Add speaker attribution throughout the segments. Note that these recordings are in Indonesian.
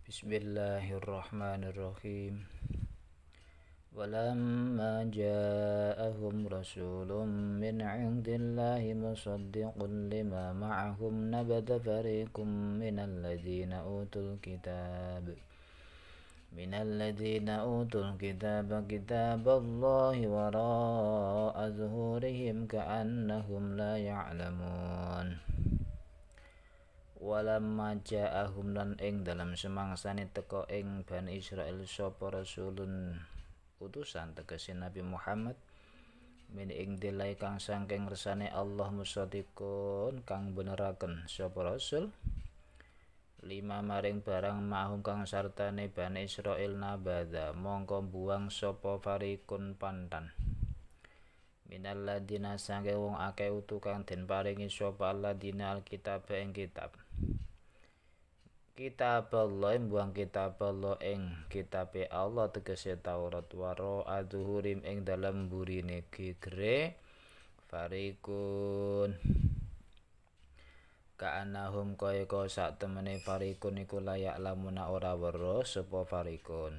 Speaker 1: Bismillahirrahmanirrahim. Walamma ja'ahum rasulun min 'indillahi musaddiqun lima ma'ahum nabadha fariqum minal utul kitab kitaballahi wara'a zuhurihim ka'annahum la ya'lamun. Walamma ja'ahum lan ing dalam semangsane teka ing Bani Israil sapa rasulun utusan tegese Nabi Muhammad min ing dilai kang saking ngersane Allah musaddiqun kang beneraken sapa rasul lima maring barang mahum kang sartane Bani Israil nabada mongko buang sapa farikun pantan minal ladina sange wong akeh utu kang den paringi sapa alladina alkitab ing kitab Allah buang kitab Allah ing kitabe Allah tegese Taurat waro adhuhurim ing dalem burine gegere farikun ka'annahum kaya sak temene farikun iku layak lamuna ora weruh sapa farikun.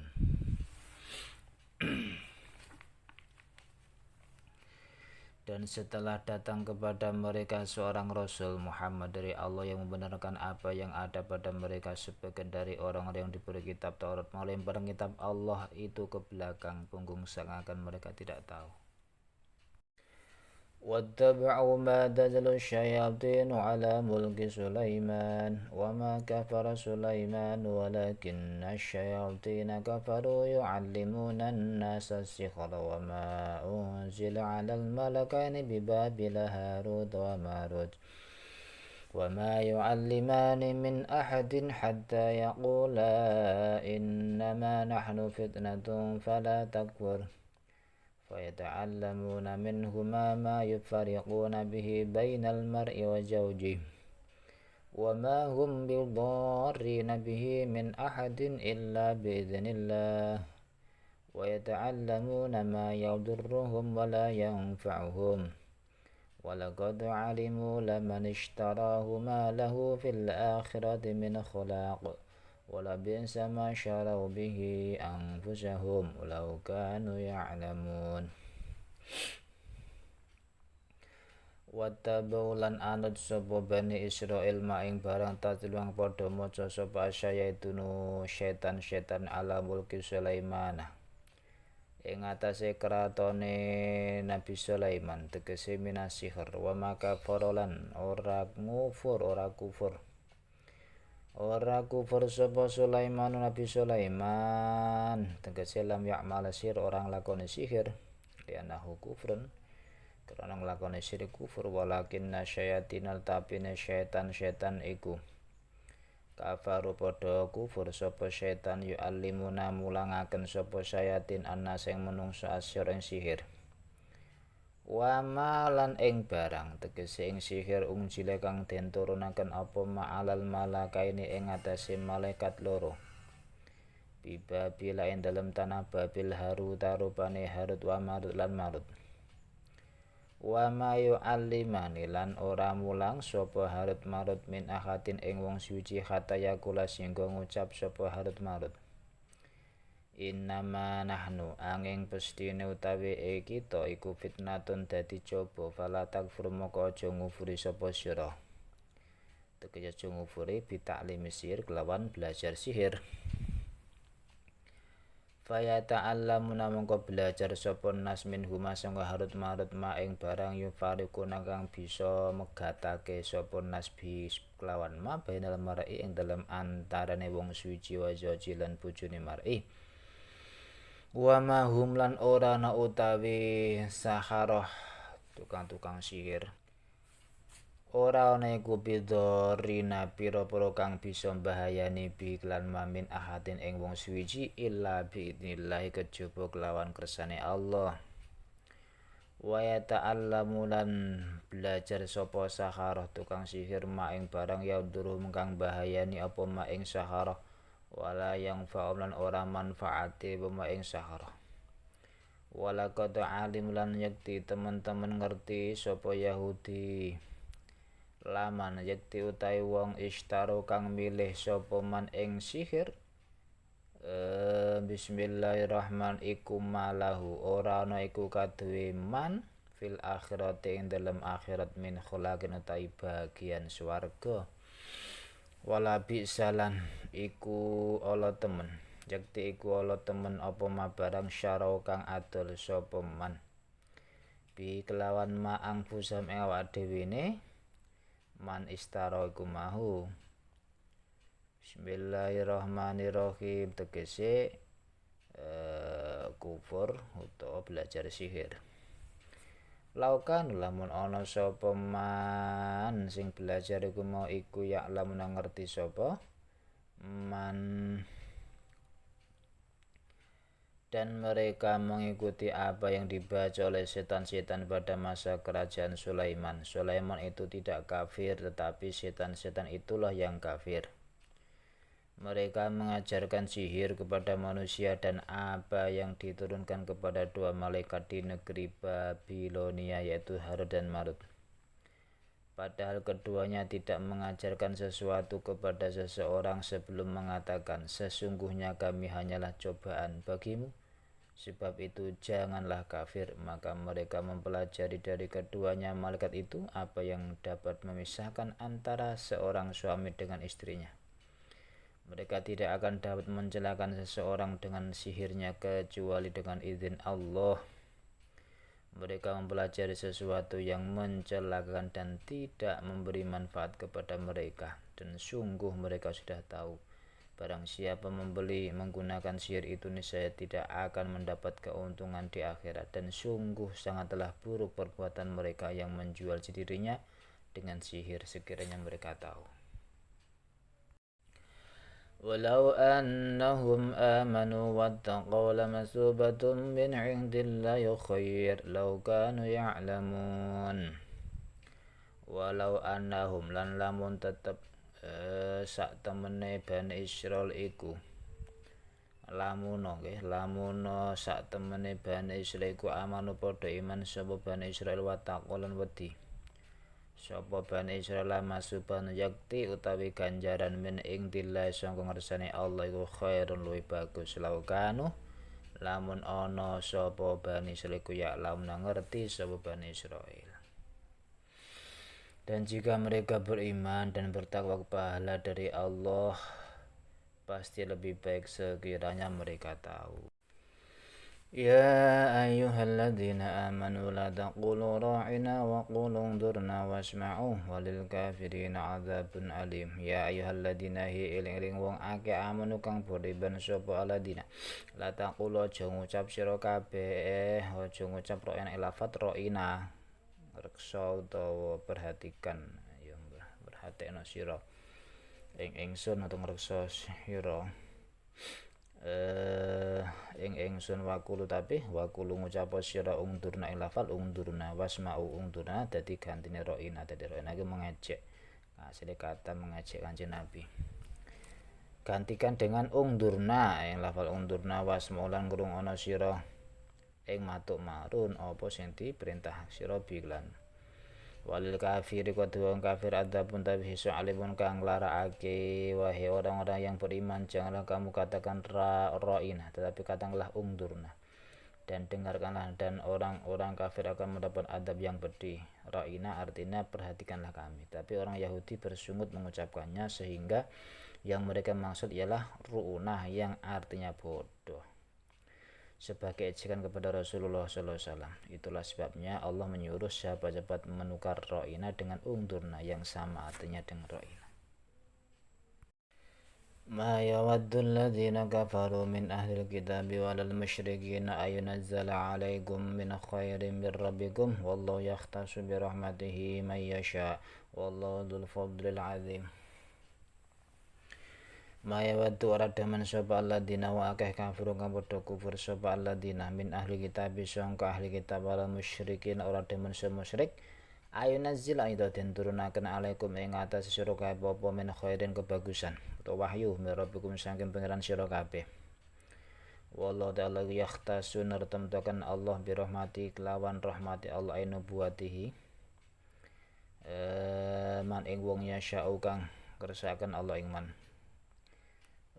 Speaker 1: Dan setelah datang kepada mereka seorang Rasul Muhammad dari Allah yang membenarkan apa yang ada pada mereka, sebagian dari orang-orang yang diberi kitab Taurat melempar kitab Allah itu ke belakang punggung seakan mereka tidak tahu. واتبعوا ما تتلو الشياطين على ملك سليمان وما كفر سليمان ولكن الشياطين كفروا يعلمون الناس السحر وما أنزل على الملكين ببابل هاروت وماروت وما يعلمان من أحد حتى يقولا إنما نحن فتنة فلا تكفر فيتعلمون منهما ما يفرقون به بين المرء وزوجه وما هم بضارين به من أحد إلا بإذن الله ويتعلمون ما يضرهم ولا ينفعهم ولقد علموا لمن اشتراه ما له في الآخرة من خلاق ولبئس ما شروا به أنفسهم لو كانوا يعلمون. Wattabau lan anut sapa Bani Israil maing barang tatluang padha maca sapa syaitunu setan-setan ala mulki Sulaiman ing atase kratone Nabi Sulaiman tegese minasihir wa maka forolan ora kufur sapa Sulaiman Nabi Sulaiman tegese lam ya'mal sihir orang lakoni sihir lianahu kufrun karena nglakoni syirik kufur walakin nasyayatinal tapine setan iku kafaru padha kufur sapa setan yu'allimuna mulangaken sapa syayatin annas sing menungso asyir ing sihir wa malan ing barang tegese ing sihir unjile kang den turunaken apa ma'alal malakaini ing atase malaikat loro bibabila ing dalem tanah Babil Harut rupane Harut wa Marut lan Marut wa ma yu'allimani lan ora mulang sapa Harut Marut min ahadin ing wong suci khataya kula singgo ngucap sapa Harut Marut innama nahnu angin pestine utawi kita iku fitnatun dadi coba fala takfur moko aja ngufuri sapa sira tegese aja ngufuri bitaklim sihir kelawan belajar sihir faya ta'allamuna mongko belajar sapa nas minhuma sangga Harut Marut ma ing barang yufariquna kang bisa megatake sapa nas bis kelawan ma bainal mar'i ing dalem antarane wong suci wa zaji lan bojone mar'i wa mahum lan ora ana utawi saharoh tukang-tukang sihir ora ana iku bidorina pira-pira kang bisa mbahayani bi lan mamin ahadin ing wong suci illa biidznillah kejaba kelawan kersane Allah wa yata'allamu lan belajar sapa saharoh tukang sihir ma ing barang yaudhurum kang bahayani apa ma ing saharoh wala yang fa'ulan ora manfaati buma ing sahara wala qad alim lan yakti teman-teman ngerti sapa Yahudi laman yakti utai wong istaro kang milih sapa man ing sihir Bismillahirrahmanirrahim iku malahu ora ana iku kaduwe man fil akhirati ing dalem akhirat min khulaqin utawi bagian swarga wala bisalan iku ala temen yakti iku ala temen apa ma barang syarau kang adol sapa man bi kelawan ma angfusam ing awak dhewe ne man istara iku mahu. Bismillahirrahmanirrahim tegese kufur utawa belajar sihir. Laukan lamun ana sapa man sing belajar iku mau iku ya lamun ngerti sapa man dan mereka mengikuti apa yang dibaca oleh setan-setan pada masa kerajaan Sulaiman. Sulaiman itu tidak kafir, tetapi setan-setan itulah yang kafir. Mereka mengajarkan sihir kepada manusia dan apa yang diturunkan kepada dua malaikat di negeri Babilonia yaitu Harut dan Marut. Padahal keduanya tidak mengajarkan sesuatu kepada seseorang sebelum mengatakan, sesungguhnya kami hanyalah cobaan bagimu. Sebab itu janganlah kafir. Maka mereka mempelajari dari keduanya malaikat itu apa yang dapat memisahkan antara seorang suami dengan istrinya. Mereka tidak akan dapat mencelakakan seseorang dengan sihirnya kecuali dengan izin Allah. Mereka mempelajari sesuatu yang mencelakakan dan tidak memberi manfaat kepada mereka. Dan sungguh mereka sudah tahu, barang siapa membeli menggunakan sihir itu niscaya tidak akan mendapat keuntungan di akhirat. Dan sungguh sangatlah buruk perbuatan mereka yang menjual dirinya dengan sihir sekiranya mereka tahu. Walau annahum amanu wattaqaw lamathubatun min 'indillahi khair law kanu ya'lamun. Walau annahum lan lamun tetep sak temene Bani Israil iku lamuno sak temene Bani Israil iku amanu padha iman sapa Bani Israil wattaqaw lan wedi sapa Bani Israil masuban yakti utawi ganjaran min ing dillah sangka ngersane Allah iku khairun luwih bagus laukanu lamun ana sapa Bani Israil iku ya lamun ngerti sapa Bani Israil. Dan jika mereka beriman dan bertakwa pahala dari Allah pasti lebih baik sekiranya mereka tahu. Ya ayyuhalladzina amanu la taqulu ra'ina wa qulu unzurna wasma'u walil kafirina adzabun alim. Ya ayyuhalladzina eling-eling wong akeh amanu kang beriman sapa alladzina la taqulu aja ngucap sira kabeh aja ngucap ra'ina lafat ra'ina reksa utawa perhatikan ya perhatekno sira ing ingsun utawa ngreksa sira ingsun wakulu tapi wakulu ngucap sira ungdurna ing lafal ungdurna wasma'u ungdurna dadi gantine ro'ina dadi ro'ina iki mengejek asli kata mengejek Kanjeng Nabi gantikan dengan ungdurna ing lafal ungdurna wasma'u lan ngrungokno sira ing matuk marun apa sing diperintah sira biklan walil kafiri kudu wong kafir adzabun tabhisu alimun kang larakake wahai orang-orang yang beriman janganlah kamu katakan ra'ina tetapi katakanlah ungdurna dan dengarkanlah dan orang-orang kafir akan mendapat adab yang pedih. Ra'ina artinya perhatikanlah kami, tapi orang Yahudi bersungut mengucapkannya sehingga yang mereka maksud ialah ru'unah yang artinya bodoh sebagai ejekan kepada Rasulullah SAW. Itulah sebabnya Allah menyuruh sahabat-sahabat menukar ro'ina dengan ungdurna yang sama artinya dengan ro'ina. Ma yawaddul ladzina kafaru min ahlil kitabi walal musyrikina ayunazzala alaikum min khairin min rabbikum wallahu yakhtassu bi rahmatihi man yasha wallahu dzul fadlil azim. Maya wadu ora demen sapa alladzina wa akeh kafir kang padha kufur sapa alladzina min ahli kitab sangka ahli kitab wal musyrikin ora demen sapa musyrik ayunazzil aida den turunaken alaikum ing atas sira kabeh apa min khairin kebagusan utawa wahyu min rabbikum saking pangeran sira kabeh. Wallahu ta'ala yakhtasu nartamtakan Allah bi rahmati kelawan rahmati Allah ainu buatihi man ing wong yasha'u kang kersakaken Allah ing man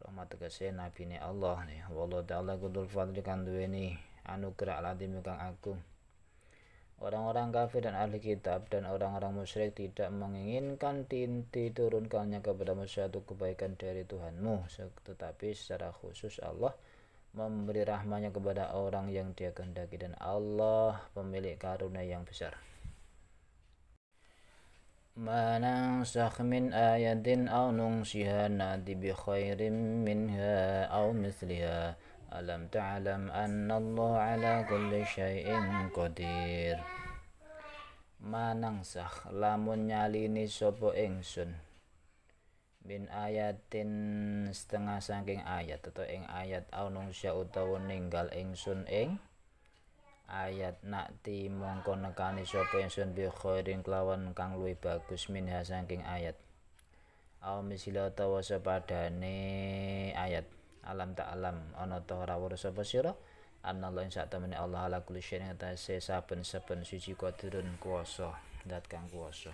Speaker 1: rahmat tegese nabine Allah nih. Wallahu ta'ala kudul fadli kan duweni anugerah aladim kang agung. Orang-orang kafir dan ahli kitab dan orang-orang musyrik tidak menginginkan diturunkannya kepadamu suatu kebaikan dari Tuhanmu, tetapi secara khusus Allah memberi rahmanya kepada orang yang Dia kehendaki, dan Allah pemilik karunia yang besar. Ma nansakh min ayatin aw nunsiha na'ti bi khairin minha aw mithliha alam ta'lam anna Allah ala kulli syai'in qadir. Manangsah lamun nyalini sapa ingsun min ayatin setengah saking ayat atau ing ayat aunungsya utawa ninggal ingsun ing ayat nakti mongko nekani sapa ingsun bi khairin kelawan kang luwih bagus minha saking ayat aw misila utawa sepadane ayat alam tak alam ana ta ora weruh sapa sira anallah ing satemene Allah ala kulli syai'in atase saben-saben suci qadirun kuwasa zat kang kuwasa.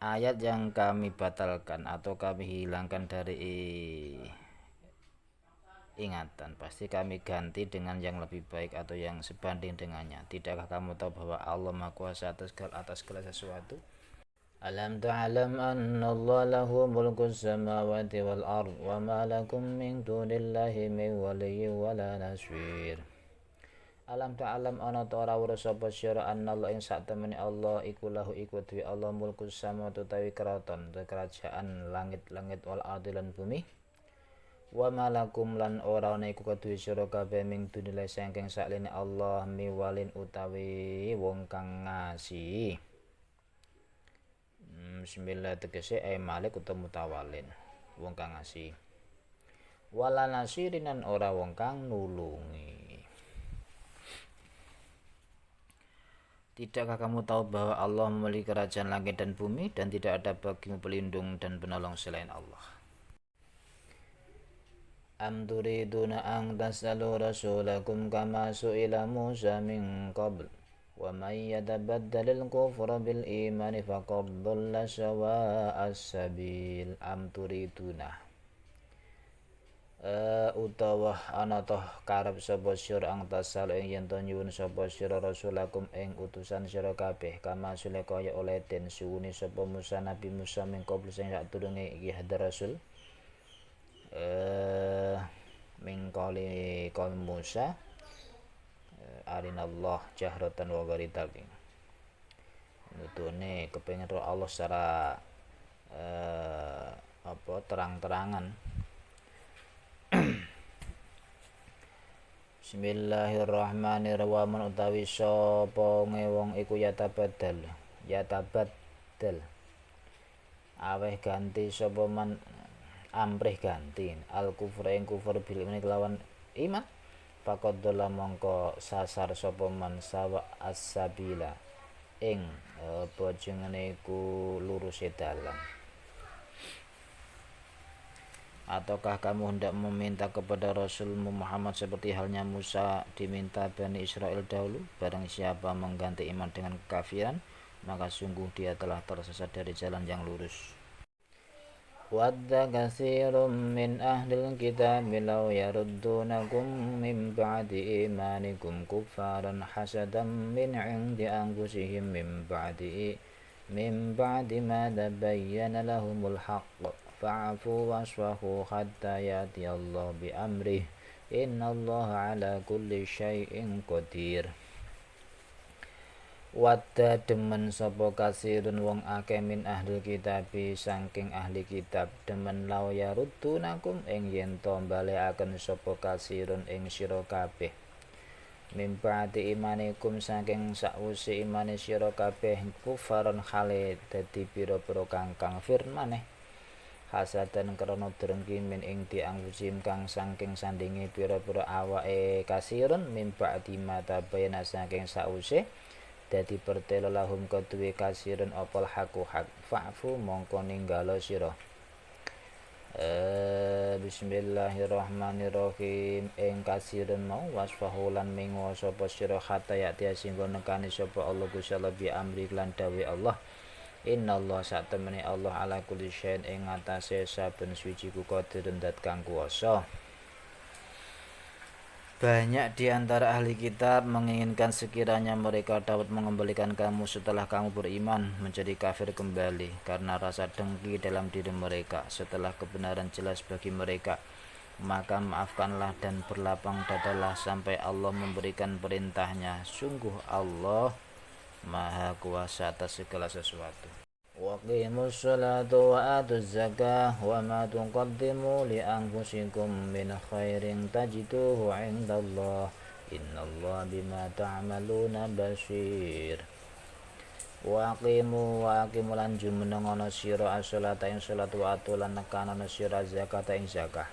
Speaker 1: Ayat yang kami batalkan atau kami hilangkan dari ingatan pasti kami ganti dengan yang lebih baik atau yang sebanding dengannya. Tidakkah kamu tahu bahwa Allah Maha Kuasa atas segala sesuatu? Alam ta'lam anna Allah lahu mulkus samawati wal ard wa ma lakum min dunillahi min waliyyin wala nasir. Alam ta'lam ana ta ora weruh sapa sira anna Allah ing satemene Allah iku lahu iku duwe Allah mulkus samawati utawi kraton kerajaan langit-langit wal ard lan bumi. Wa ma lakum lan ora ana iku kedue sira kabeh min dunillahi saking saliyane Allah miwalin utawi wong kang ngasihi. Bismillah tegese malik utawa mutawalin wong kang ngasih wala nasirinan ora wong kang nulungi. Tidakkah kamu tahu bahwa Allah memiliki kerajaan langit dan bumi dan tidak ada bagimu pelindung dan penolong selain Allah? Am turiduna an tas'alu rasulakum kama su'ila Musa min qabl wa may yatabaddalil kufra bil imani faqad dhalla sawa'as sabil. Am turiduna utawa ana toh karep sapa sira ang tasal ing yen to nyuwun sapa sira rasulakum ing utusan sira kabeh kama sule kaya oleh den suwuni sapa Musa Nabi Musa min qabl sing sadurunge iki hadar rasul min qali qaum Musa arinallah jahratan wa gharitaqin nutune kepengin roh Allah secara terang-terangan. Bismillahirrahmanirrahim. Utawi sapa wong iku yatabaddal aweh ganti sapa man amrih ganti al kufur ing kufur bil iman kelawan iman faqad dhalla mongko sasar sapa man sawa as-sabila ing apa jenenge iku luruse dalan. Ataukah kamu hendak meminta kepada Rasulmu Muhammad seperti halnya Musa diminta Bani Israel dahulu? Barang siapa mengganti iman dengan kekafiran, maka sungguh dia telah tersesat dari jalan yang lurus. Wadda katsirum min ahlil kitab law yaruddunakum min ba'di imanikum kuffaran hasadan min 'indi anfusihim min ba'di ma tabayyana lahumul haqq fa'fu wasfahu hatta yati Allah bi amrih innallaha ala kulli syai'in qadir. Wadda demen sapa kasirun wong akeh min ahli kitab saking ahli kitab demen law yaruddunakum ing yen to balekaken sapa kasirun ing sira kabeh min ba'di imanikum saking sakwise imane sira kabeh kufaron khale dadi pira-pira kang kafir maneh hasadan krana drengki min ing dianggusim kang saking sandinge pira-pira awake kasirun min ba'di mata bayana saking sause dadi pertelo lahum kedue kasirun opal haku hak fa'fu mongko ninggalo sira. Bismillahirrahmanirrahim. Ing kasirun mau wasfahu lan mingo sapa sira hatta yati singgo nekani sapa Allah Gusti Allah bi amri lan dawe Allah Innallaha satemene Allah ala kulli syai'in ing atase saben suci ku qadirun dat kang kuwasa. Banyak di antara ahli kitab menginginkan sekiranya mereka dapat mengembalikan kamu setelah kamu beriman menjadi kafir kembali karena rasa dengki dalam diri mereka setelah kebenaran jelas bagi mereka. Maka maafkanlah dan berlapang dadalah sampai Allah memberikan perintahnya. Sungguh Allah Maha Kuasa atas segala sesuatu. Waqimus salata wa atuz zakah wa ma tuqaddimu li anfusikum min khairin tajiduhu indallah innallaha bima ta'maluna basir. Waqimu wa aqimu lan jumenengono sira as-salata ing salat wa atu lan nekanana sira zakat ing zakah.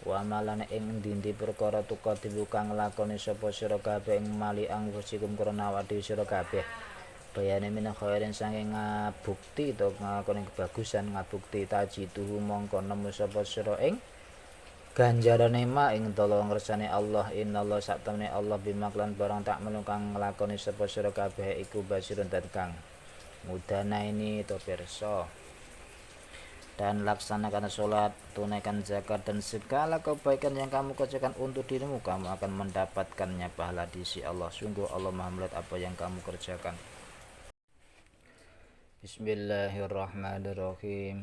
Speaker 1: Wa malane ing ndi perkara tuqaddimu kang lakoni sapa sira kabeh ing mali anfusikum krana awake sira kabeh. Bayane min khairin saking ngabukti to ngakoni kebagusan ngabukti tajituhu mongko nemu sapa sira ing ganjarane ma ing tolong ngersane Allah innallaha satamne Allah bimaklan barang tak melungkang nglakoni sapa sira kabeh iku basirun dan kang mudana ini to pirsa. Dan laksanakan sholat, tunaikan zakat dan segala kebaikan yang kamu kerjakan untuk dirimu, kamu akan mendapatkannya pahala di sisi Allah. Sungguh Allah Maha melihat apa yang kamu kerjakan. Bismillahirrahmanirrahim.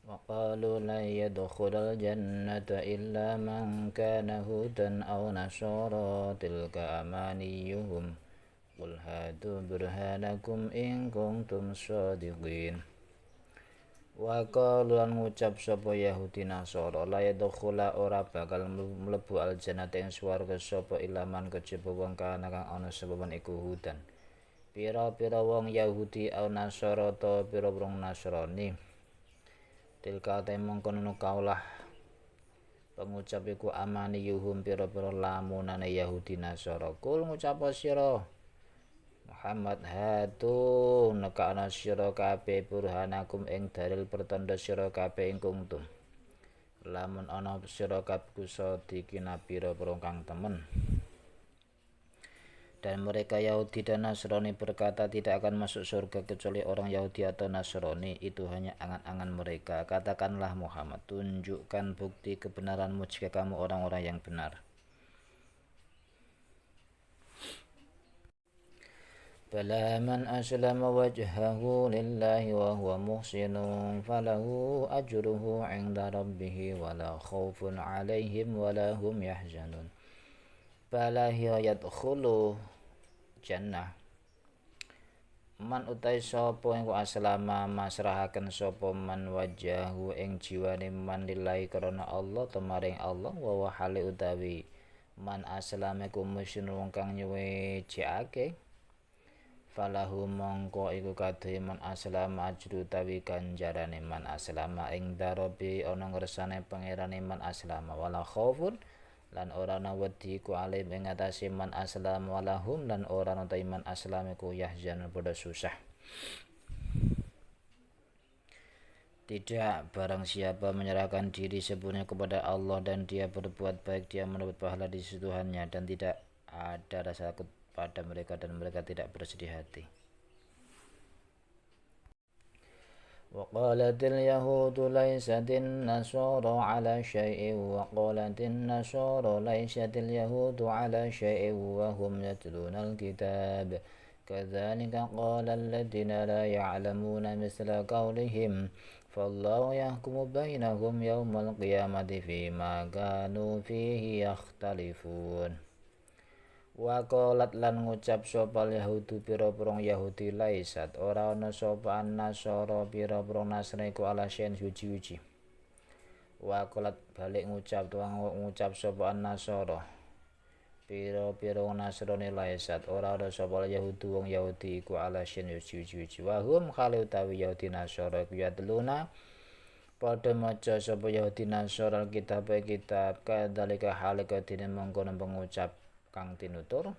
Speaker 1: Wa qalu la yadkhulul jannata illa man kana hudan aw nasara tilka amaniyuhum qul hatu burhanakum in kuntum shadiqin. Wa qalu lan ngucap sapa Yahudi Nasara la yadkhula ora bakal mlebu aljannata ing swarga sapa ilaman kejaba wong kana kang ana sebaban iku hudan. Pira-pira wong Yahudi au Nasara ta pira-pira Nasrani. Tilka temong kono kaulah pengucap iku amani yuhum pira-pira lamunane Yahudi Nasara. Kul ngucap sira Muhammad hatu nekana sira kabeh burhanakum ing dalil pertanda sira kabeh ing kuntum. Lamun ana sira kabeh sadikina pira-pira kang temen. Dan mereka Yahudi dan Nasrani berkata tidak akan masuk surga kecuali orang Yahudi atau Nasrani. Itu hanya angan-angan mereka. Katakanlah Muhammad, tunjukkan bukti kebenaranmu jika kamu orang-orang yang benar. Bala man aslama wajhahu lillahi wa huwa muhsinun falahu ajruhu 'inda rabbih wala khaufun 'alaihim wala hum yahzanun. Bala hiya yadkhulu jannah. Man utai sapa ing aslama masrahaken sapa man wajahu ing jiwane man lillahi karena Allah temaring Allah wa hale utawi man aslama ku musyrikun kang nyuwejake. Falahu mongko iku kadhe man aslama ajru utawi ganjarane man aslama ing darobi ana ngersane pangerane man aslama wala khaufun lan ora ana wedi ku alim ing atase man aslama wala hum lan ora ana iman aslama ku yahzan padha susah. Tidak barang siapa menyerahkan diri sepenuhnya kepada Allah dan dia berbuat baik, dia mendapat pahala di sisi Tuhannya dan tidak ada rasa takut pada mereka dan mereka tidak bersedih hati. Wa qalatil yahudu laysatin nasara ala syai'in wa qalatin nasara laysatil yahudu ala syai'in wa hum yatlunal kitab kadzalika qala alladziina la ya'lamuuna misla qawlihim fallahu yahkumu bainahum yawmal qiyamati fima kanu fihi yakhtalifun. Wa qalat lan ngucap sapa Yahudu pira-pira Yahudi laisat ora ana sapa Nasara pira-pira Nasrani ku ala syen suci-suci. Wa qalat balik ngucap sapa Nasara pira-pira Nasrani laisat ora ana sapa Yahudu wong Yahudi iku ala syen suci-suci. Wa hum khali utawi Yahudi Nasara ku yadluna padha maca sapa Yahudi Nasara kitab kadalika halika dene mongkon pengucap kang tinutur.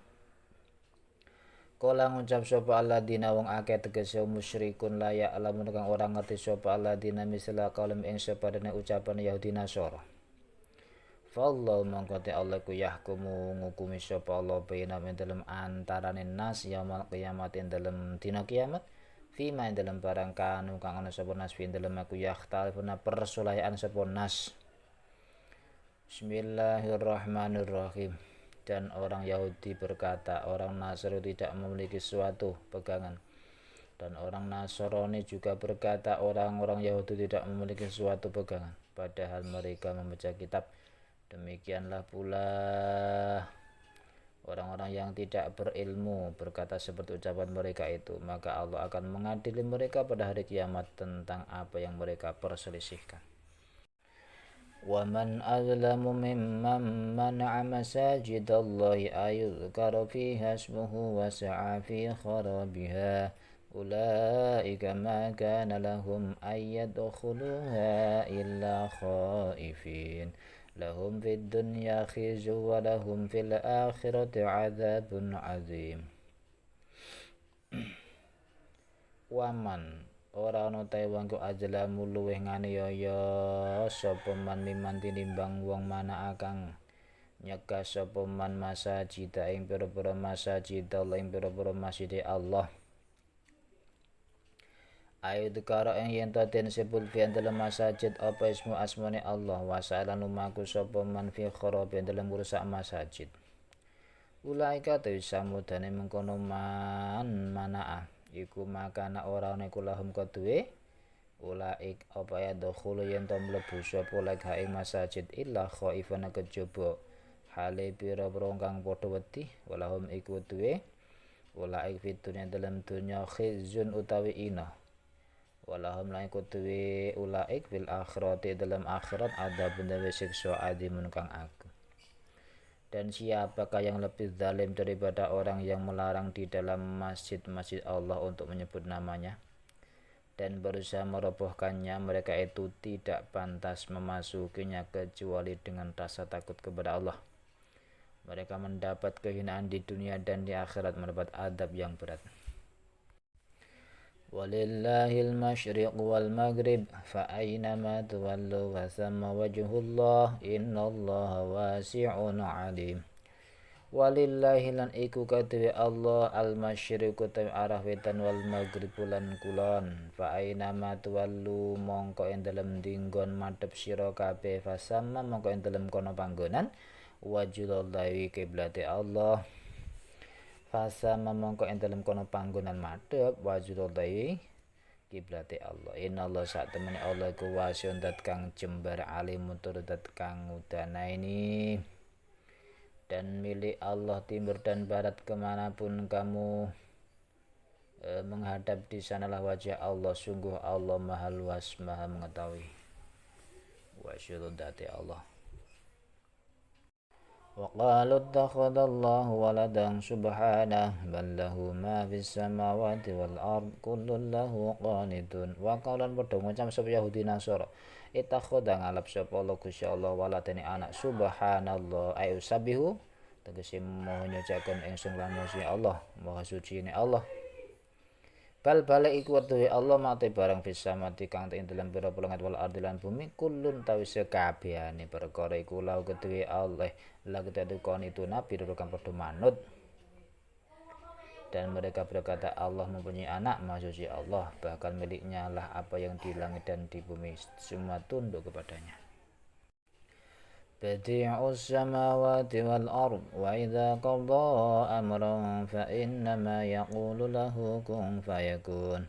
Speaker 1: Kala ngucap sapa alladzina wong akeh tegese musyrikun la ya alamun kang ora ngerti sapa alladzina misla kaulem ing sepadane ucapan Yahudi Nasara. Fallahu mongko te Allah ku yahkumu ngukumi sapa Allah bainam ing dalem antarané nas yaumul kiamat ing dalem dina kiamat fima ing dalam barang kanu kang ana sapa nas fi dalam aku yakhtalifuna persulayan sapa nas. Bismillahirrahmanirrahim. Dan orang Yahudi berkata, orang Nasrani tidak memiliki suatu pegangan. Dan orang Nasrani juga berkata, orang-orang Yahudi tidak memiliki suatu pegangan, padahal mereka membaca kitab. Demikianlah pula orang-orang yang tidak berilmu berkata seperti ucapan mereka itu, maka Allah akan mengadili mereka pada hari kiamat tentang apa yang mereka perselisihkan. وَمَنْ أَظْلَمُ مِمَّنْ مَنَعَ مَسَاجِدَ اللَّهِ أَنْ يُذْكَرَ فِيهَا اسْمُهُ وَسَعَى فِي خَرَابِهَا أُولَئِكَ مَا كَانَ لَهُمْ أَنْ يَدْخُلُوهَا إِلَّا خَائِفِينَ لَهُمْ فِي الدُّنْيَا خِزْيٌ وَلَهُمْ فِي الْآخِرَةِ عَذَابٌ عَظِيمٌ. Waman ora ana ta wong ajlamu luweh nganiaya sapa man miman tinimbang wong mana akang nyegah sapa man masajid ing pira-pira masajid Allah ing pira-pira masjid Allah. Ayo dikara ing yen ta den sebut fi dalam masajid apa ismu asmane Allah wa sa'ala lumaku sapa man fi kharabi dalam rusak masajid. Ulaika ta samudane mengkono man manaa iku makana ora ana iku lahum kaduwe ulaik apa ya dakhulu yen to mlebu sapa lek ing masjid illa khaifana kejaba hale pira-pira kang padha wedi walahum iku duwe ulaik fitunya dalam dunya khizyun utawi ina walahum la iku duwe ulaik fil akhirati dalam akhirat ada benda siksa adimun kang agung. Dan siapakah yang lebih zalim daripada orang yang melarang di dalam masjid-masjid Allah untuk menyebut namanya dan berusaha merobohkannya? Mereka itu tidak pantas memasukinya kecuali dengan rasa takut kepada Allah. Mereka mendapat kehinaan di dunia dan di akhirat mendapat adab yang berat. Walillahil masyriq wal maghrib fa aynama tuwallu fa thamma wajhullah innallaha wasi'un 'alim. Walillahi lan iku kadhewe Allah al masyriq ta arah wetan wal maghrib lan kulon fa aynama tuwallu mongko ing dalem dinggon madhep sira kabeh fa thamma mongko ing dalem kono panggonan wajhullahi kiblate Allah. Fasa memongko ing dalem kono panggonan madhep wajudahi kiblate Allah. Innallaha sak temene Allah iku wasiun dat kang jembar alim tur dat kang udanaini. Dan milik Allah timur dan barat kemanapun kamu menghadap di sanalah wajah Allah. Sungguh Allah maha luas maha mengetahui. Wasyudati Allah. وقالوا اتخذ الله ولدا سبحانه بل له ما في السماوات والأرض كل له قانتون. Waqalan padha ngucap sapa Yahudi Nasara ittakhadha ngalap sapa Allah Gusti Allah waladane anak subhanallah ayu sabihu tegese moho nyucaken ingsun lan muji Allah maha suci ne Allah. Bal balik iku wedohe Allah mate barang bisa mati kang ing dalam pira-pira langit wal ardi lan bumi kulun tawi sekabehane perkara iku lau kedue Allah la kedue kon itu nabi kang padha manut. Dan mereka berkata Allah mempunyai anak maha suci Allah bahkan miliknya lah apa yang di langit dan di bumi semua tunduk kepadanya. Badi'us samawati wal ard wa idza qadha amran fa innama yaqulu lahu kun fayakun.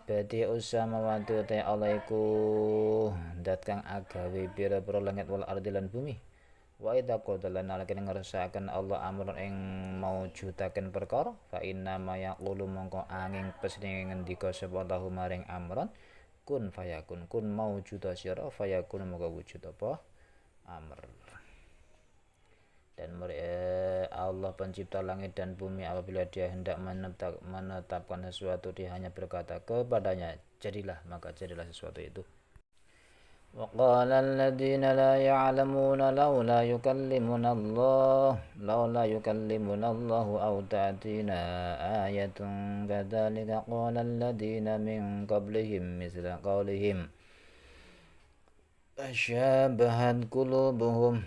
Speaker 1: Badi'us samawati ta Allah iku dat kang agawe pira-pira langit wal ard lan bumi. Wa idza qadha lan nalika ngersakaken Allah amran ing maujudaken perkara fa innama yaqulu mongko angin pesne ngendika sapa Allahu maring amran kun fayakun kun maujuda sira fayakun mongko wujud apa amr. Dan Allah pencipta langit dan bumi apabila dia hendak menetapkan sesuatu dia hanya berkata kepadanya jadilah maka jadilah sesuatu itu. Wa qala alladziina la ya'lamuuna laula yukallimuna Allah aw ta'tina ayatun kadzalika qala alladziina min qablihim mithla qawlihim tashabahat qulubuhum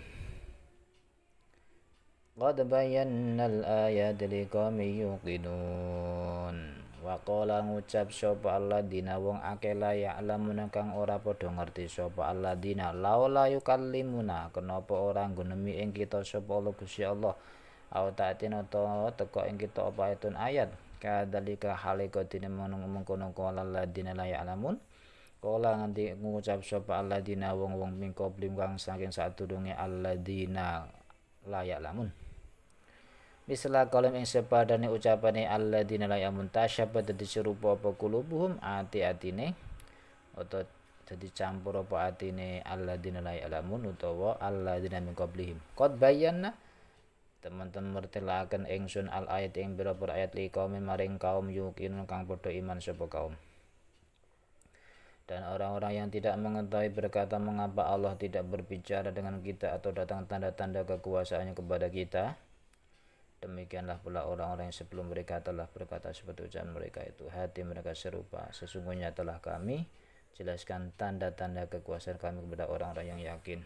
Speaker 1: qad bayyana al-ayati liqaumin yuqinun Wa qala ngucap sapa alladzina wong akeh la ya'lamuna kang ora padha ngerti sapa alladzina laula yukallimuna kenapa ora nggunemi ing kita sapa Allah Gusti Allah au ta'tina teko ing kita apa ayatun ayat kadzalika halika dene mengkono alladzina la ya'lamun qala nganti ngucap sapa alladzina wong-wong min qablim kang saking sadurunge alladzina la ya'lamun Misla kalam ing sepadane ucapane alladzina la ya'lamun tasyabbah dadi serupa apa kulubuhum ati-atine utawa dadi campur apa atine alladzina la ya'lamun utawa alladzina min qablihim qad bayyana teman-teman mertelaken ingsun al ayat ing pira-pira ayat li kaum maring kaum yuqinun kang padha iman sapa kaum dan orang-orang yang tidak mengetahui berkata mengapa Allah tidak berbicara dengan kita atau datang tanda-tanda kekuasaannya kepada kita. Demikianlah pula orang-orang yang sebelum mereka telah berkata seperti ucapan mereka itu. Hati mereka serupa. Sesungguhnya telah kami jelaskan tanda-tanda kekuasaan kami kepada orang-orang yang yakin.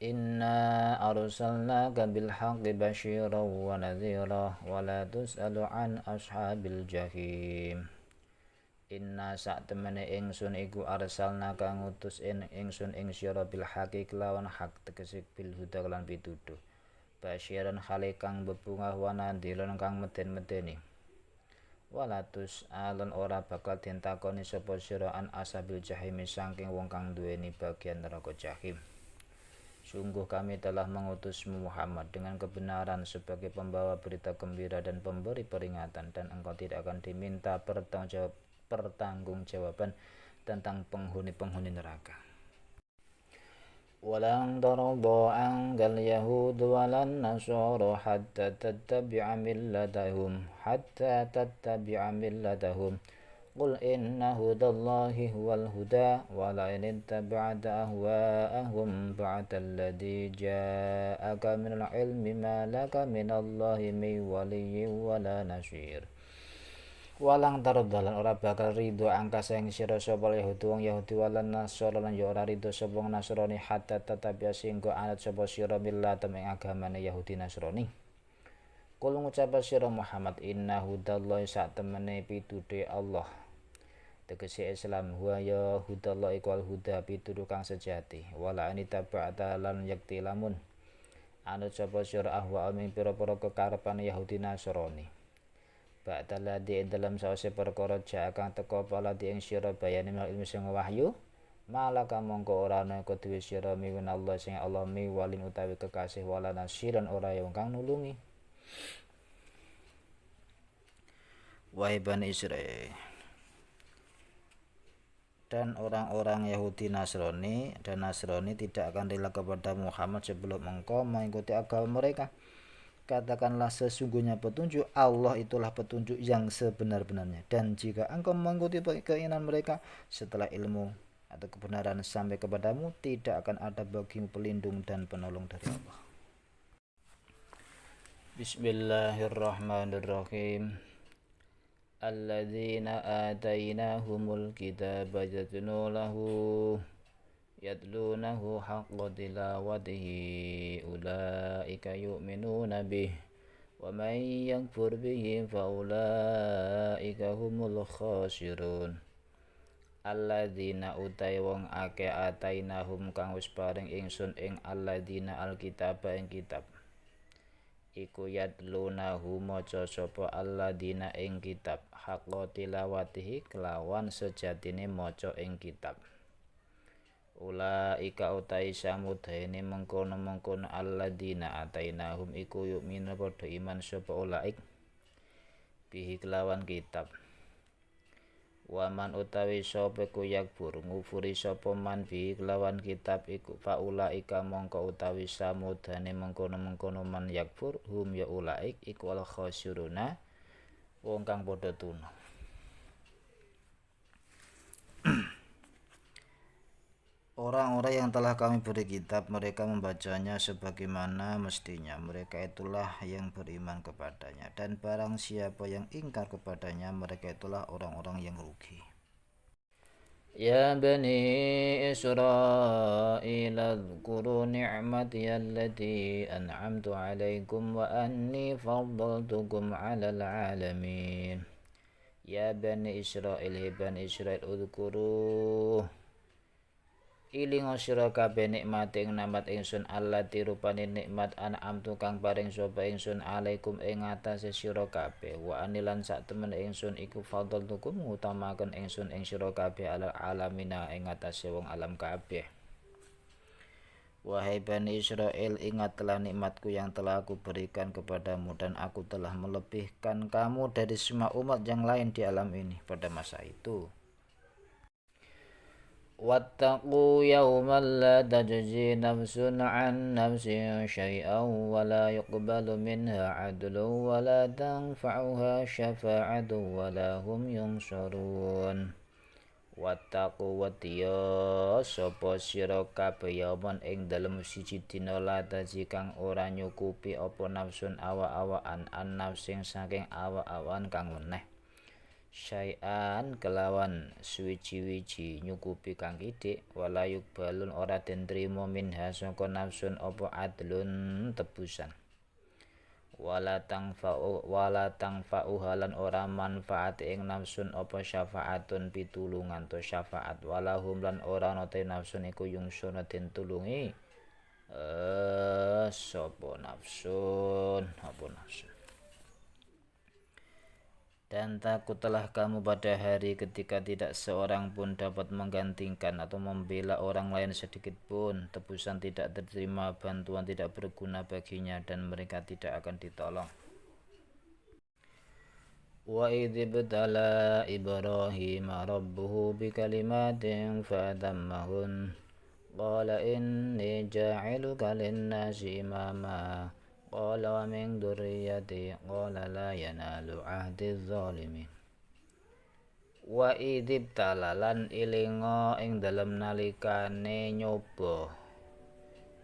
Speaker 1: Inna arsalnaka bil haqqi basyiran wa nadhira wa la tus'alu an ashabil jahim. Inna sak temene ingsun iku arsalna kang ngutus ingsun ing sira bil haqqi kelawan hak tegese bil huda lan pituduh basyiran khale kang bebungah wa nadhiran kang meden-medeni walatus alon ora bakal ditakoni sapa sira an asabil jahim saking wong kang duweni bagian neraka jahim. Sungguh kami telah mengutusmu Muhammad dengan kebenaran sebagai pembawa berita gembira dan pemberi peringatan dan engkau tidak akan diminta pertanggungjawaban tentang penghuni-penghuni neraka. Walang tarda anggal yahud walan nasara hatta tattabi'a millatahum Qul inna hudallahi huwal huda wa la in ittaba'ta ahwa'ahum ba'da alladhi ja'aka minal ilmi ma laka minallahi min waliyyin wa la nasir. Walang tardalan ora bakal ridho angka sing sira sapa Yahudi wong Yahudi walan Nasara lan ya ora ridho sapa Nasrani hatta tetapi singgo anut sapa sira millatem ing agamane Yahudi Nasrani. Kul ngucap sira Muhammad inna hudallahi sak temene pituduhe Allah. Tegese Islam huwa ya hudallah iku al huda pituduh kang sejati wala anita ba'da lan yakti lamun anut sapa sira ahwa ing pira-pira kekarepan Yahudi Nasrani ba'da ladhi dalam sause perkara ja kang teka pala di ing sira bayane ilmu sing wahyu malaka mongko ora ana kudu sira miwin Allah sing Allah mi walin utawi kekasih wala nasiran ora yang kang nulungi wahai Bani Israil. Dan orang-orang Yahudi Nasrani dan Nasrani tidak akan rela kepada Muhammad sebelum engkau mengikuti agama mereka. Katakanlah sesungguhnya petunjuk Allah itulah petunjuk yang sebenar-benarnya. Dan jika engkau mengikuti keinginan mereka setelah ilmu atau kebenaran sampai kepadamu, tidak akan ada bagimu pelindung dan penolong dari Allah. Bismillahirrahmanirrahim. Alladzina atainahumul kitaba yatlunahu haqqa tilawatihi ulaika yu'minuna bih wa man yakfur bihi fa ulaika humul khasirun. Alladzina utai wong akeh atainahum kang wis paring ingsun ing alladzina alkitaba ing kitab iku yatlunahu maca sapa alladzina ing kitab haqqa tilawatihi kelawan sejatine maca ing kitab ulaika utai samudhane mengkono-mengkono alladzina atainahum iku yu'minu padha iman sapa ulaik bihi kelawan kitab waman utawi sapa ku yakfur ngufuri sapa man bi kelawan kitab iku faulaika mongko utawi samudane mengkono-mengkono man yakfur hum ya ulaik iku al khasiruna wong kang padha tuna. Orang-orang yang telah kami beri kitab mereka membacanya sebagaimana mestinya mereka itulah yang beriman kepadanya dan barang siapa yang ingkar kepadanya mereka itulah orang-orang yang rugi. Ya bani Israil adhkuru ni'mati allati an'amtu alaikum wa anni faddaltukum 'alal 'alamin. Ya bani Israil, he bani Israil, udhkuru ilinga sira kabeh nikmat ing namat ingsun allati rupane nikmat an'amtu kang paring sapa ingsun alaikum ing atase sira kabeh wa anilan sak temen ingsun iku fadhaltukum ngutamaken ingsun ing sira kabeh alal alamina ing atase wong alam kabeh. Wahai Bani Israel, ingatlah nikmatku yang telah aku berikan kepadamu dan aku telah melebihkan kamu dari semua umat yang lain di alam ini pada masa itu. واتقوا يوما لا تجزي نفس عن نفس شيئا ولا يقبل منها عدل ولا تنفعها شفاعة ولا هم ينصرون. Wattaqu watiya sapa sira kabeh yaman ing dalem siji dina lataji kang ora nyukupi apa nafsun awa-awaan an nafsing saking awa-awan kang weneh. Syai'an kelawan suwiji-wiji nyukupi kang kidik walayuk balun ora den trima minha saka nafsun apa adlun tebusan wala tangfa'u halan ora manfaat ing nafsun apa syafaatun pitulungan to syafaat walahum lan ora ana te nafsun iku yungsuna den tulungi sapa nafsun apa nafsun. Dan takutlah kamu pada hari ketika tidak seorang pun dapat menggantikan atau membela orang lain sedikit pun. Tebusan tidak diterima, bantuan tidak berguna baginya, dan mereka tidak akan ditolong. Wa idh ibtala Ibrahim rabbuhu bikalimatin fatammahun. Qala inni ja'iluka linnasi imama. Qala wa min dzurriyyati qala la yanalu ahdiz zalimin. Wa idib talalan ilinga ing dalem nalikane nyoba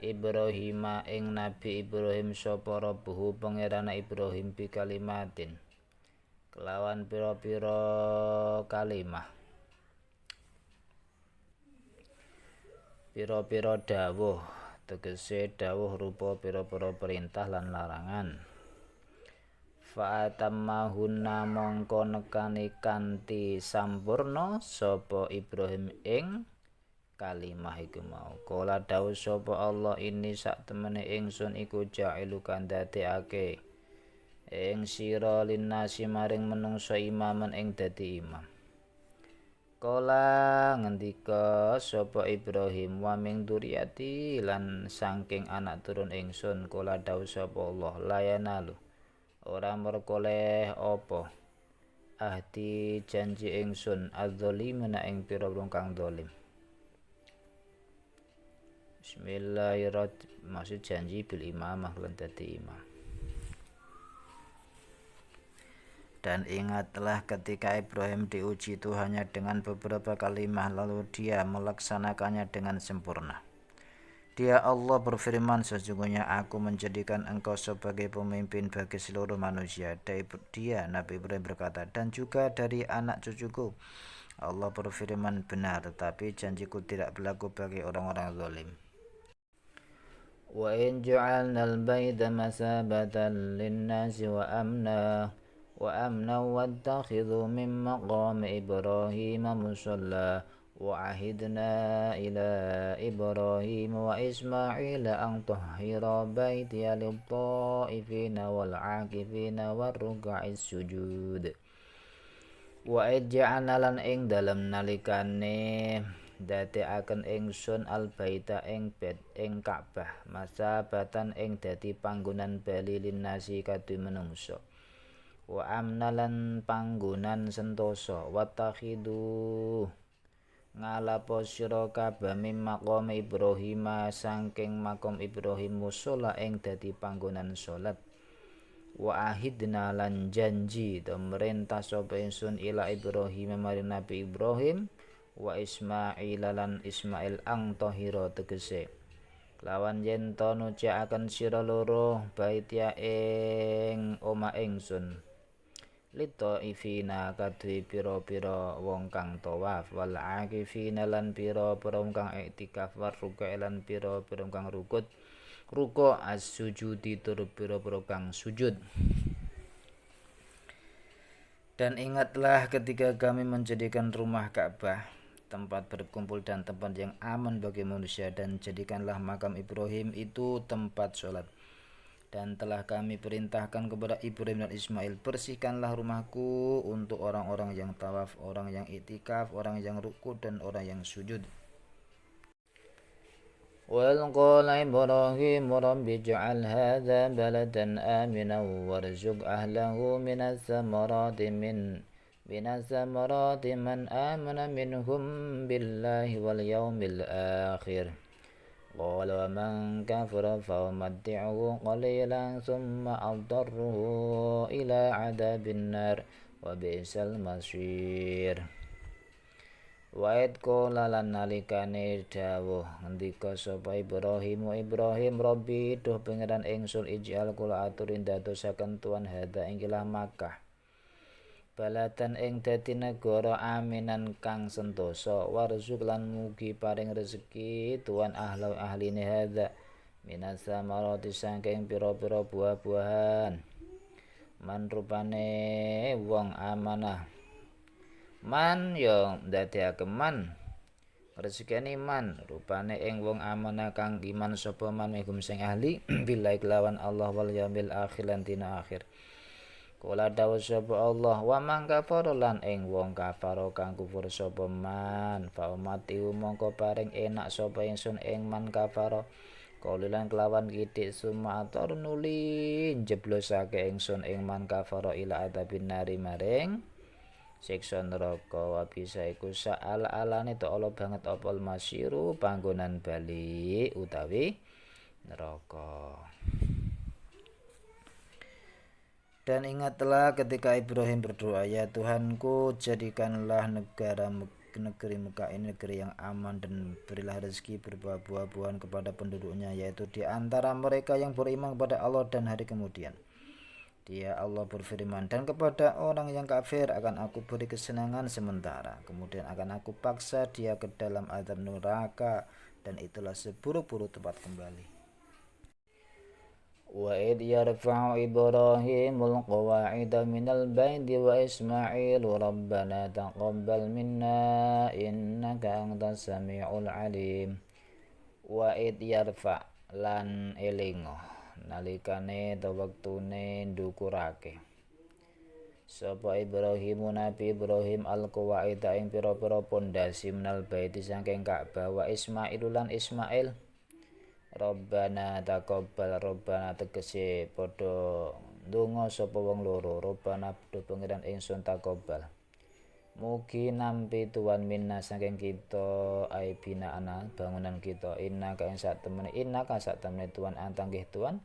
Speaker 1: Ibrahima ing Nabi Ibrahim sapa rabbuhu pangerana Ibrahim bi kalimatin kelawan pira-pira kalimah pira-pira dawuh tegese dawuh rupa pira-pira perintah lan larangan. Fa'atammahunna mongko nekani kanthi sampurna sapa Ibrahim ing kalimah iku mau. Kala dawuh sapa Allah ini sak temene ingsun iku ja'iluka ndadekake ing sira linnasi maring menungsa imaman ing dadi imam. Kala ngendika sapa Ibrahim wa min dzurriyyati lan saking anak turun ingsun. Kala dawuh sapa Allah layanalu ora merkoleh apa ahdi janji ingsun adzalimuna ing pira-pira kang zalim. Bismillahirrahmanirrahim. Maksud janji bil imamah lan dadi imam. Dan ingatlah ketika Ibrahim diuji Tuhannya dengan beberapa kalimah lalu dia melaksanakannya dengan sempurna. Dia Allah berfirman, sesungguhnya aku menjadikan engkau sebagai pemimpin bagi seluruh manusia. Dia Nabi Ibrahim berkata, dan juga dari anak cucuku. Allah berfirman, benar, tetapi janjiku tidak berlaku bagi orang-orang zalim. Wa in ja'alnal baita masabatan linnasi wa amna wattakhidhu min maqami Ibrahim musalla wa ahidna ila Ibrahim wa Ismail an tahhira baitiya lit-ta'ifina wal 'akifina war ruk'is sujud. Wa ij'alna lan ing dalem nalikane dadekaken ingsun al-baita ing bait ing Ka'bah masabatan ing dadi panggonan bali linnasi kadhe menungso. Wa amnalan panggonan sentosa watakhidu ngalapo sira kabeh mim maqam Ibrahim saking makom Ibrahim musala ing dadi panggonan salat. Wa ahidna lan janji merintah sapa ingsun ila Ibrahim maring Nabi Ibrahim wa Ismail lan Ismail ang tahira tegese lawan yen to nucakaken sira loro baitia ing omah ingsun lito ifina kadhe pira-pira wong kang tawaf wal akifina lan pira-pira wong kang iktikaf war ruku' lan pira-pira kang ruku' as-sujudi tur pira-pira kang sujud. Dan ingatlah ketika kami menjadikan rumah Ka'bah tempat berkumpul dan tempat yang aman bagi manusia, dan jadikanlah makam Ibrahim itu tempat sholat. Dan telah kami perintahkan kepada Ibrahim dan Ismail, bersihkanlah rumahku untuk orang-orang yang tawaf, orang yang iktikaf, orang yang ruku, dan orang yang sujud. وإذ قال إبراهيم رب اجعل هذا بلدا آمنا وارزق أهله من الثمرات من آمن منهم بالله واليوم الآخر قال ومن كفر فأمتعه قليلا ثم أضطره إلى عذاب النار وبئس المصير. Wa'id qala lan nalikane dawuh ngendika sapa Ibrahim Rabbi duh pangeran ingsun ij'al kula aturin dadosaken tuan hadza ing Makkah balatan ing dadi negara aminan kang sentosa warzuk lan mugi paring rezeki tuan ahline hadza minas samarati saking pira-pira buah-buahan man rupane wong amanah man yo ndadekake man rezekine man rupane ing wong amanah kang iman sapa man minggu sing ahli billahi kelawan Allah wal yaumil akhir lan dina akhir. Kula dawuh sapa Allah wa man kafara lan ing wong kafaro kang kufur sapa man fa mati mongko paring enak sapa ingsun ing man kafaro kaulilan kelawan kitik sumatur nuli jeblosake ingsun ing man kafaro ila adabin nari maring siksa neraka wa bisa iku saala-alane to ala banget opol masyiru panggonan bali utawi neraka. Dan ingatlah ketika Ibrahim berdoa, ya Tuhanku jadikanlah negeri Mekah ini negeri yang aman dan berilah rezeki berupa buah-buahan kepada penduduknya, yaitu di antara mereka yang beriman kepada Allah dan hari kemudian. Dia Allah berfirman, dan kepada orang yang kafir akan aku beri kesenangan sementara, kemudian akan aku paksa dia ke dalam azab neraka, dan itulah seburuk-buruk tempat kembali. Wa id yarfa'u Ibrahimul qawa'ida minal baiti wa Ismailu rabbana taqabbal minna innaka antas sami'ul alim. Wa id yarfa' lan elingo nalikane ta wektune ndukurake sapa Ibrahim Nabi Ibrahim al-qawaida ing pira-pira pondasi minal baiti saking Ka'bah wa Ismailu lan Ismail Rabbana taqabbal Rabbana tegese padha ndonga sapa wong loro Rabbana padha pangeran ingsun taqabbal mugi nampi tuan minna saking kita aibina ana bangunan kita inna ka sak temene tuan antanggih tuan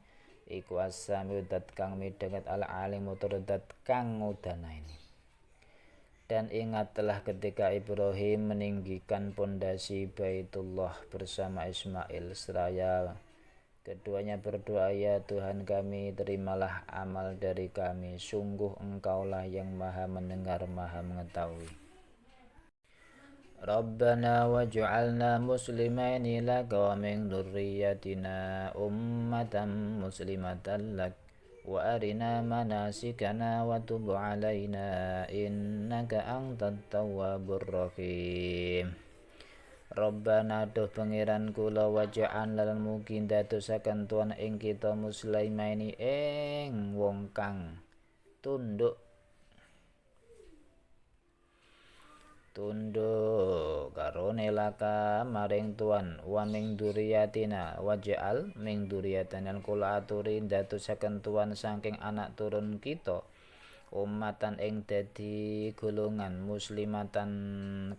Speaker 1: iku asami udat kang midhanget al alim udat kang ngudanaini. Dan ingatlah ketika Ibrahim meninggikan pondasi Baitullah bersama Ismail seraya keduanya berdoa, ya Tuhan kami terimalah amal dari kami, sungguh Engkaulah yang maha mendengar maha mengetahui. Rabbana waj'alna muslimaini laka wa min dzurriyyatina ummatan muslimatan lak wa arina manasikana wa tub 'alaina innaka antat tawwabur rahim. Rabbana duh pangeran kula waj'al lan mugi dadosaken tuan ing kita muslimaini ing wong kang tunduk karone laka maring tuan wa ming duriyatina waj'al ming duriyatan kula aturi dadosaken tuan saking anak turun kita ummatan ing dadi golongan muslimatan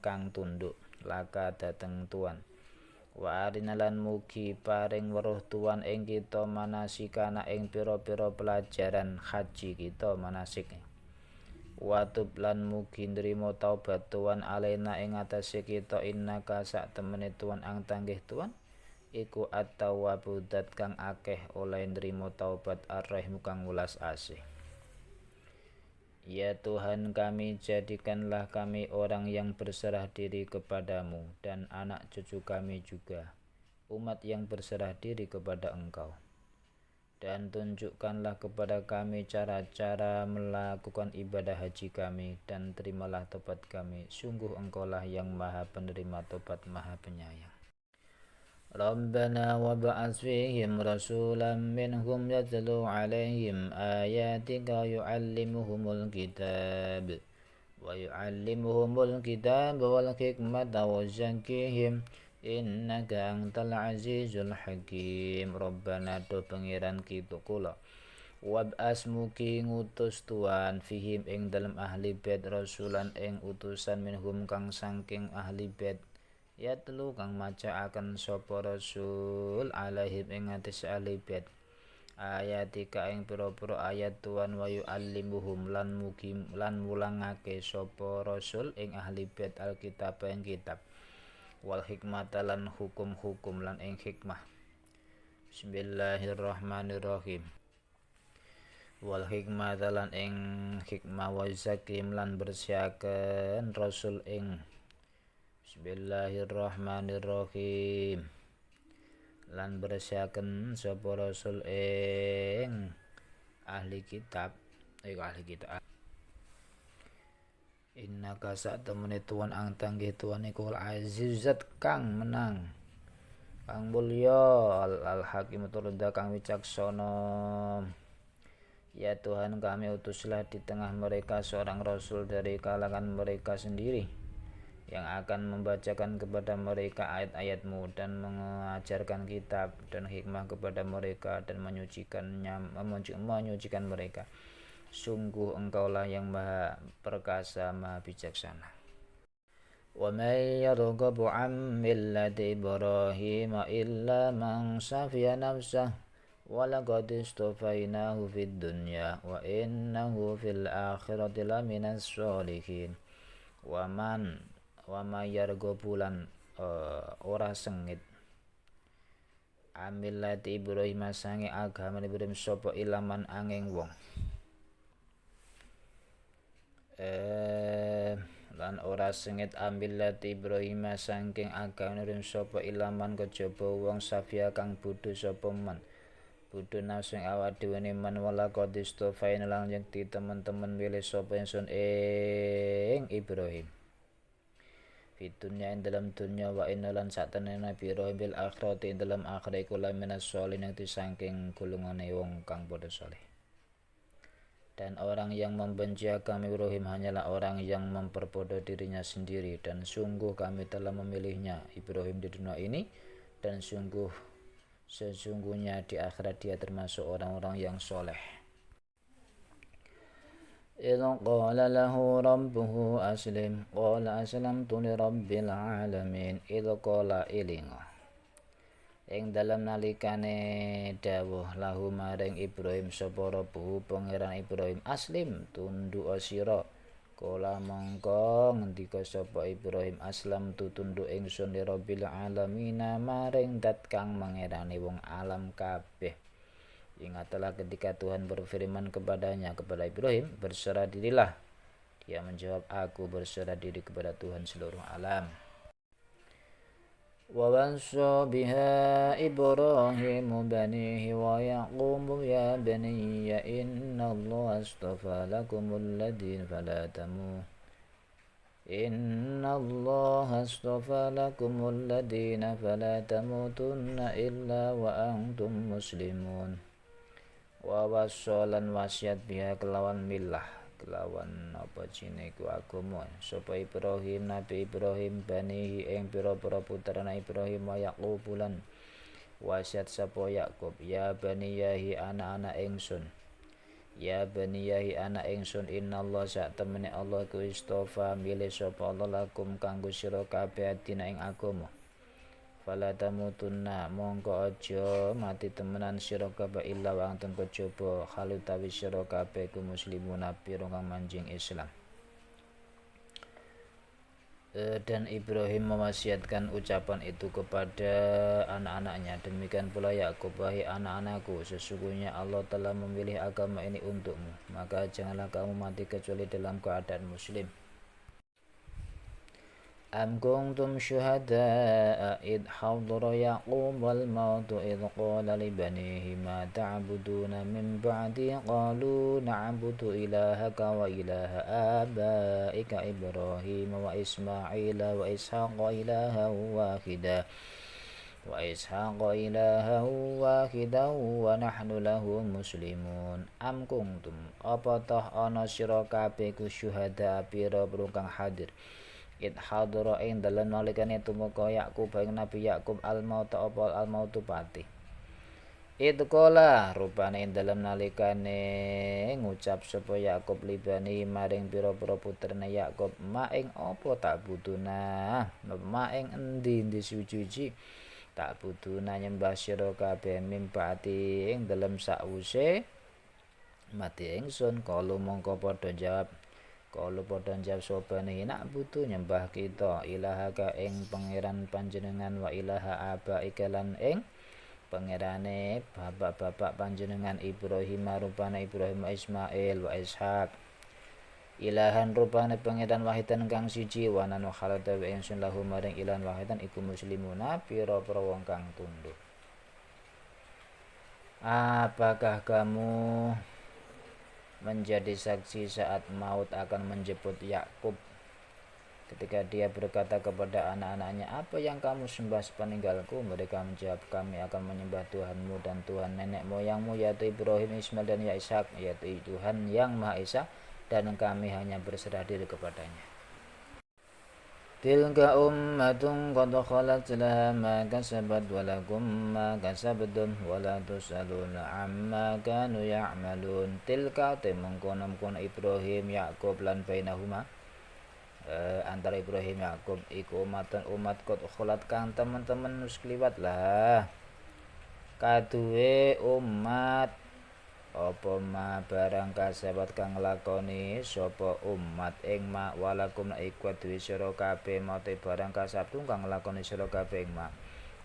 Speaker 1: kang tunduk laka dateng tuan wa arinalan mugi paring weruh tuan ing kita manasikana ing pira-pira pelajaran haji kita manasik watub lan mugi nrimo taubat tuan alena ing atase kita innaka sak temene tuan ang tanggih tuan iku at-tawwabu dat kang akeh oleh nrimo taubat ar-rahim kang welas asih. Ya Tuhan kami jadikanlah kami orang yang berserah diri kepadamu dan anak cucu kami juga umat yang berserah diri kepada Engkau. Dan tunjukkanlah kepada kami cara-cara melakukan ibadah haji kami, dan terimalah tobat kami. Sungguh Engkaulah yang Maha Penerima tobat, Maha Penyayang. Rabbana wab'ats fihim rasulan minhum yatlu 'alaihim ayatika yu'allimuhumul kitab wal hikmata wa zakkihim innaka antal azizul hakim. Rabbana do pangeran kitu kula wab'as mugi ngutus tuan fihim ing dalem ahli bait rasulan ing utusan minhum kang saking ahli bait yatlu kang macaaken sapa rasul alaihim ing atas ahli bait ayatika ing pira-pira ayat tuan wa yu'allimuhum lan mulangake sapa rasul ing ahli bait alkitab ing kitab wal hikmata lan hukum-hukum lan ing hikmah. Bismillahirrahmanirrahim. Wal hikmata lan ing hikmah wa zakim lan bersihaken rasul ing Bismillahirrahmanirrahim lan bersihaken sapa rasul ing ahli kitab Innaka sak temene tuan ang tanggih tuan iku azizat kang menang kang mulya al hakim turda kang wicaksana. Ya Tuhan, kami utuslah di tengah mereka seorang rasul dari kalangan mereka sendiri yang akan membacakan kepada mereka ayat-ayat-Mu dan mengajarkan kitab dan hikmah kepada mereka dan menyucikan mereka. Sungguh Engkaulah yang Maha Perkasa, Maha Bijaksana. Wa may yarghabu 'an millati Ibrahim illa man safiya nafsah wa laqad istafainahu fid dunya wa innahu fil akhirati laminas sholihin. Wa may yarghabu lan ora sengit amillati Ibrahim sange agama Ibrahim sapa ilaman angin wong lan ora sengit amillati Ibrahim saking agama Ibrahim sapa ilaman kejaba wong safia kang bodho sapa man bodho nafsu awak dhewe man wala qadistofain lan yekti teman-teman milih sapa ingsun ing Ibrahim fitunya ing dalam dunya wa inna lan satene Nabi Ibrahim bil akhirati ing dalam akhirat iku minas sholihin saking golongane wong kang padha saleh. Dan orang yang membenci agama Ibrahim hanyalah orang yang memperbodoh dirinya sendiri. Dan sungguh kami telah memilihnya Ibrahim di dunia ini, dan sesungguhnya di akhirat dia termasuk orang-orang yang soleh. Idh qala lahu rabbuhu aslim qala aslamtu li rabbil alamin. Idh qala ilinga ing dalam nalikane dawuh lahu maring Ibrahim sapa rabbuhu pangeran Ibrahim aslim tunduk sira kala mongko ngendika sapa Ibrahim aslam tunduk ingsun li rabbil alamin maring dat kang mangerani wong alam kabeh. Ingatlah ketika Tuhan berfirman kepada Ibrahim, berserah dirilah. Dia menjawab, aku berserah diri kepada Tuhan seluruh alam. Wa wassa biha Ibrahim banihi wa Yaqub ya baniya innallaha astafa lakumul ladina fala tamutunna illa wa antum muslimun. Wa wassalan wasiat biha kelawan milah kelawan apa jineku agama sapa Ibrahim Nabi Ibrahim banihi ing pira-pira putrane Ibrahim wa Yaqub lan wasiat sapa Yaqub ya baniyahi anak-anak ingsun ya baniyahi anak ingsun innallaha sak temene Allah ku istofa milih sapa Allah lakum kanggo sira kabeh dina ing agama fala tamutunna mongko aja mati temenan sira kabeh illa wa antum kejaba khalutawi sira kabeh ku muslimun pira kang manjing Islam. Dan Ibrahim mewasiatkan ucapan itu kepada anak-anaknya, demikian pula Yakub, wahai anak-anakku, sesungguhnya Allah telah memilih agama ini untukmu, maka janganlah kamu mati kecuali dalam keadaan muslim. Am kuntum syuhada'a id hadara Yaqub wal mautu id qala li banihi ma ta'buduna min ba'di qalu na'budu ilahaka wa ilaha abaika Ibrahim wa Ismail wa Ishaqa ilahan wa nahnu lahu muslimun. Am kuntum apa toh ana sira kabeh ku syuhada pira-pira kang hadir id hadara ing dalem nalikane tumeka Yakub ing Nabi Yakub al maut apa al mautu pati. Id qala rupane ing dalem nalikane ngucap sapa Yakub libani maring pira-pira putrane Yakub ma ing apa tak buduna ma ing endi suci tak buduna nyembah sira kabeh mimpati ing dalem sakwuse mati ingsun kalu mongko padha jawab sopane nak butuh nyembah kita ilahaka ing pangeran panjenengan wa ilaha abaika lan ing pangerane bapak-bapak panjenengan Ibrahim rupane Ibrahim Ismail wa Ishaq ilahan rupane pangeran wahidan kang siji wa nanu khalata wa ingsun lahu maring ilahan wahidan iku muslimuna pira-pira wong kang tunduk. Apakah kamu menjadi saksi saat maut akan menjemput Yakub ketika dia berkata kepada anak-anaknya, apa yang kamu sembah sepeninggalku? Mereka menjawab, kami akan menyembah Tuhanmu dan Tuhan nenek moyangmu yaitu Ibrahim, Ismail dan Ishak, yaitu Tuhan yang Maha Esa, dan kami hanya berserah diri kepadanya. Tilka ummatun qad khalat laha ma kasabat wa lakum ma kasabtum wa la tusaluna amma kanu ya'malun. Tilka temengkono-mengkono Ibrahim Yakub lan bainahuma antara Ibrahim Yakub iku umat qad khalat kang teman-teman wis kliwat lah. Kaduwe umat apa ma barang kasabat kang lakoni sapa umat ing ma walakum iku dhewe sira kabeh mate barang kasabtu kang lakoni sira kabeh ing ma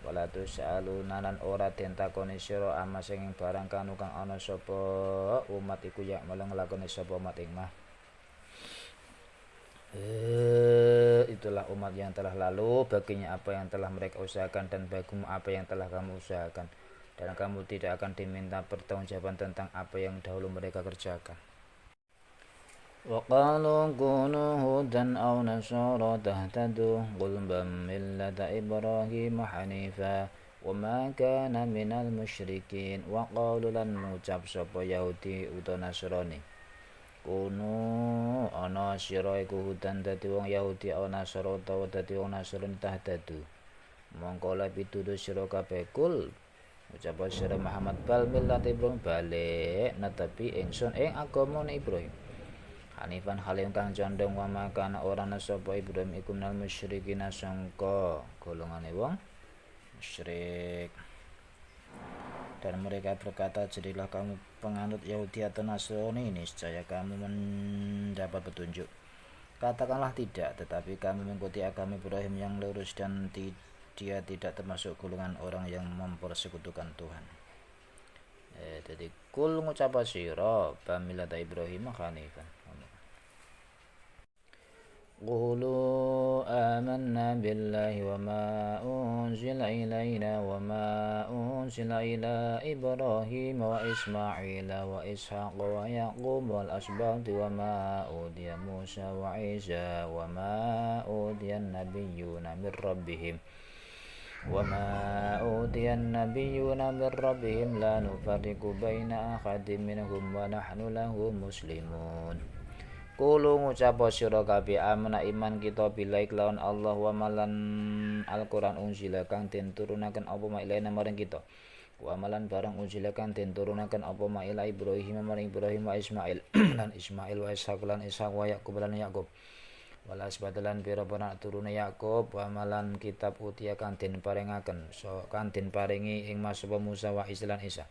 Speaker 1: wala tusaluna lan ora den takoni sira ama sing barang kanu kang ana sapa umat iku ya malah nglakoni sapa umat ing ma. Itulah umat yang telah lalu, baginya apa yang telah mereka usahakan dan bagimu apa yang telah kamu usahakan, dan kamu tidak akan diminta pertanggungjawaban tentang apa yang dahulu mereka kerjakan. Wa qalu kunu hudan aw nasara tahtadu qul bal millata Ibrahim hanifa wa ma kana minal musyrikin. Wa qalu lan ngucap sapa Yahudi utawa Nasrani, kunu ana sira iku hudan dadi wong Yahudi aw nasara utawa dadi wong Nasrani tahtadu mongko la pituduh sira kabeh kul ucap sira Muhammad bal millat Ibrahim balik netepi ingsun ing agama Ibrahim hanifan halim kang condong wa makana ora ana sapa Ibrahim iku minal musyrikin sangka golongane wong musyrik. Dan mereka berkata, jadilah kamu penganut Yahudi atau Nasrani, niscaya kamu mendapat petunjuk. Katakanlah tidak, tetapi kami mengikuti agama Ibrahim yang lurus dan dia tidak termasuk golongan orang yang mempersekutukan Tuhan. Jadi kul ngucap sira bamilata Ibrahim hanifan. Qulu amanna billahi wa ma unzila ilaina wa ma unzila ila Ibrahim wa Ismail wa Ishaq wa Yaqub wal asbati wa ma udiya Musa wa Isa wa ma udiya an-nabiyyuna min rabbihim la nufarriqu baina ahadin minhum wa nahnu lahu muslimun. Kulo ngucap sira kabeh amana iman kita billahi lawan Allah wa malan Al-Qur'an unzila kang den turunaken apa mailana maring kita. Wa malan barang unzila kang den turunaken apa maila Ibrahim maring Ibrahim wa Ismail lan Ismail wa Ishaq lan Ishaq wa Yaqub lan Yaqub. Wala sebadalan pira-pira turune Yaqub wa malan kitab utia kang den paringaken kang den paringi ing masapa Musa wa Isa lan Isa.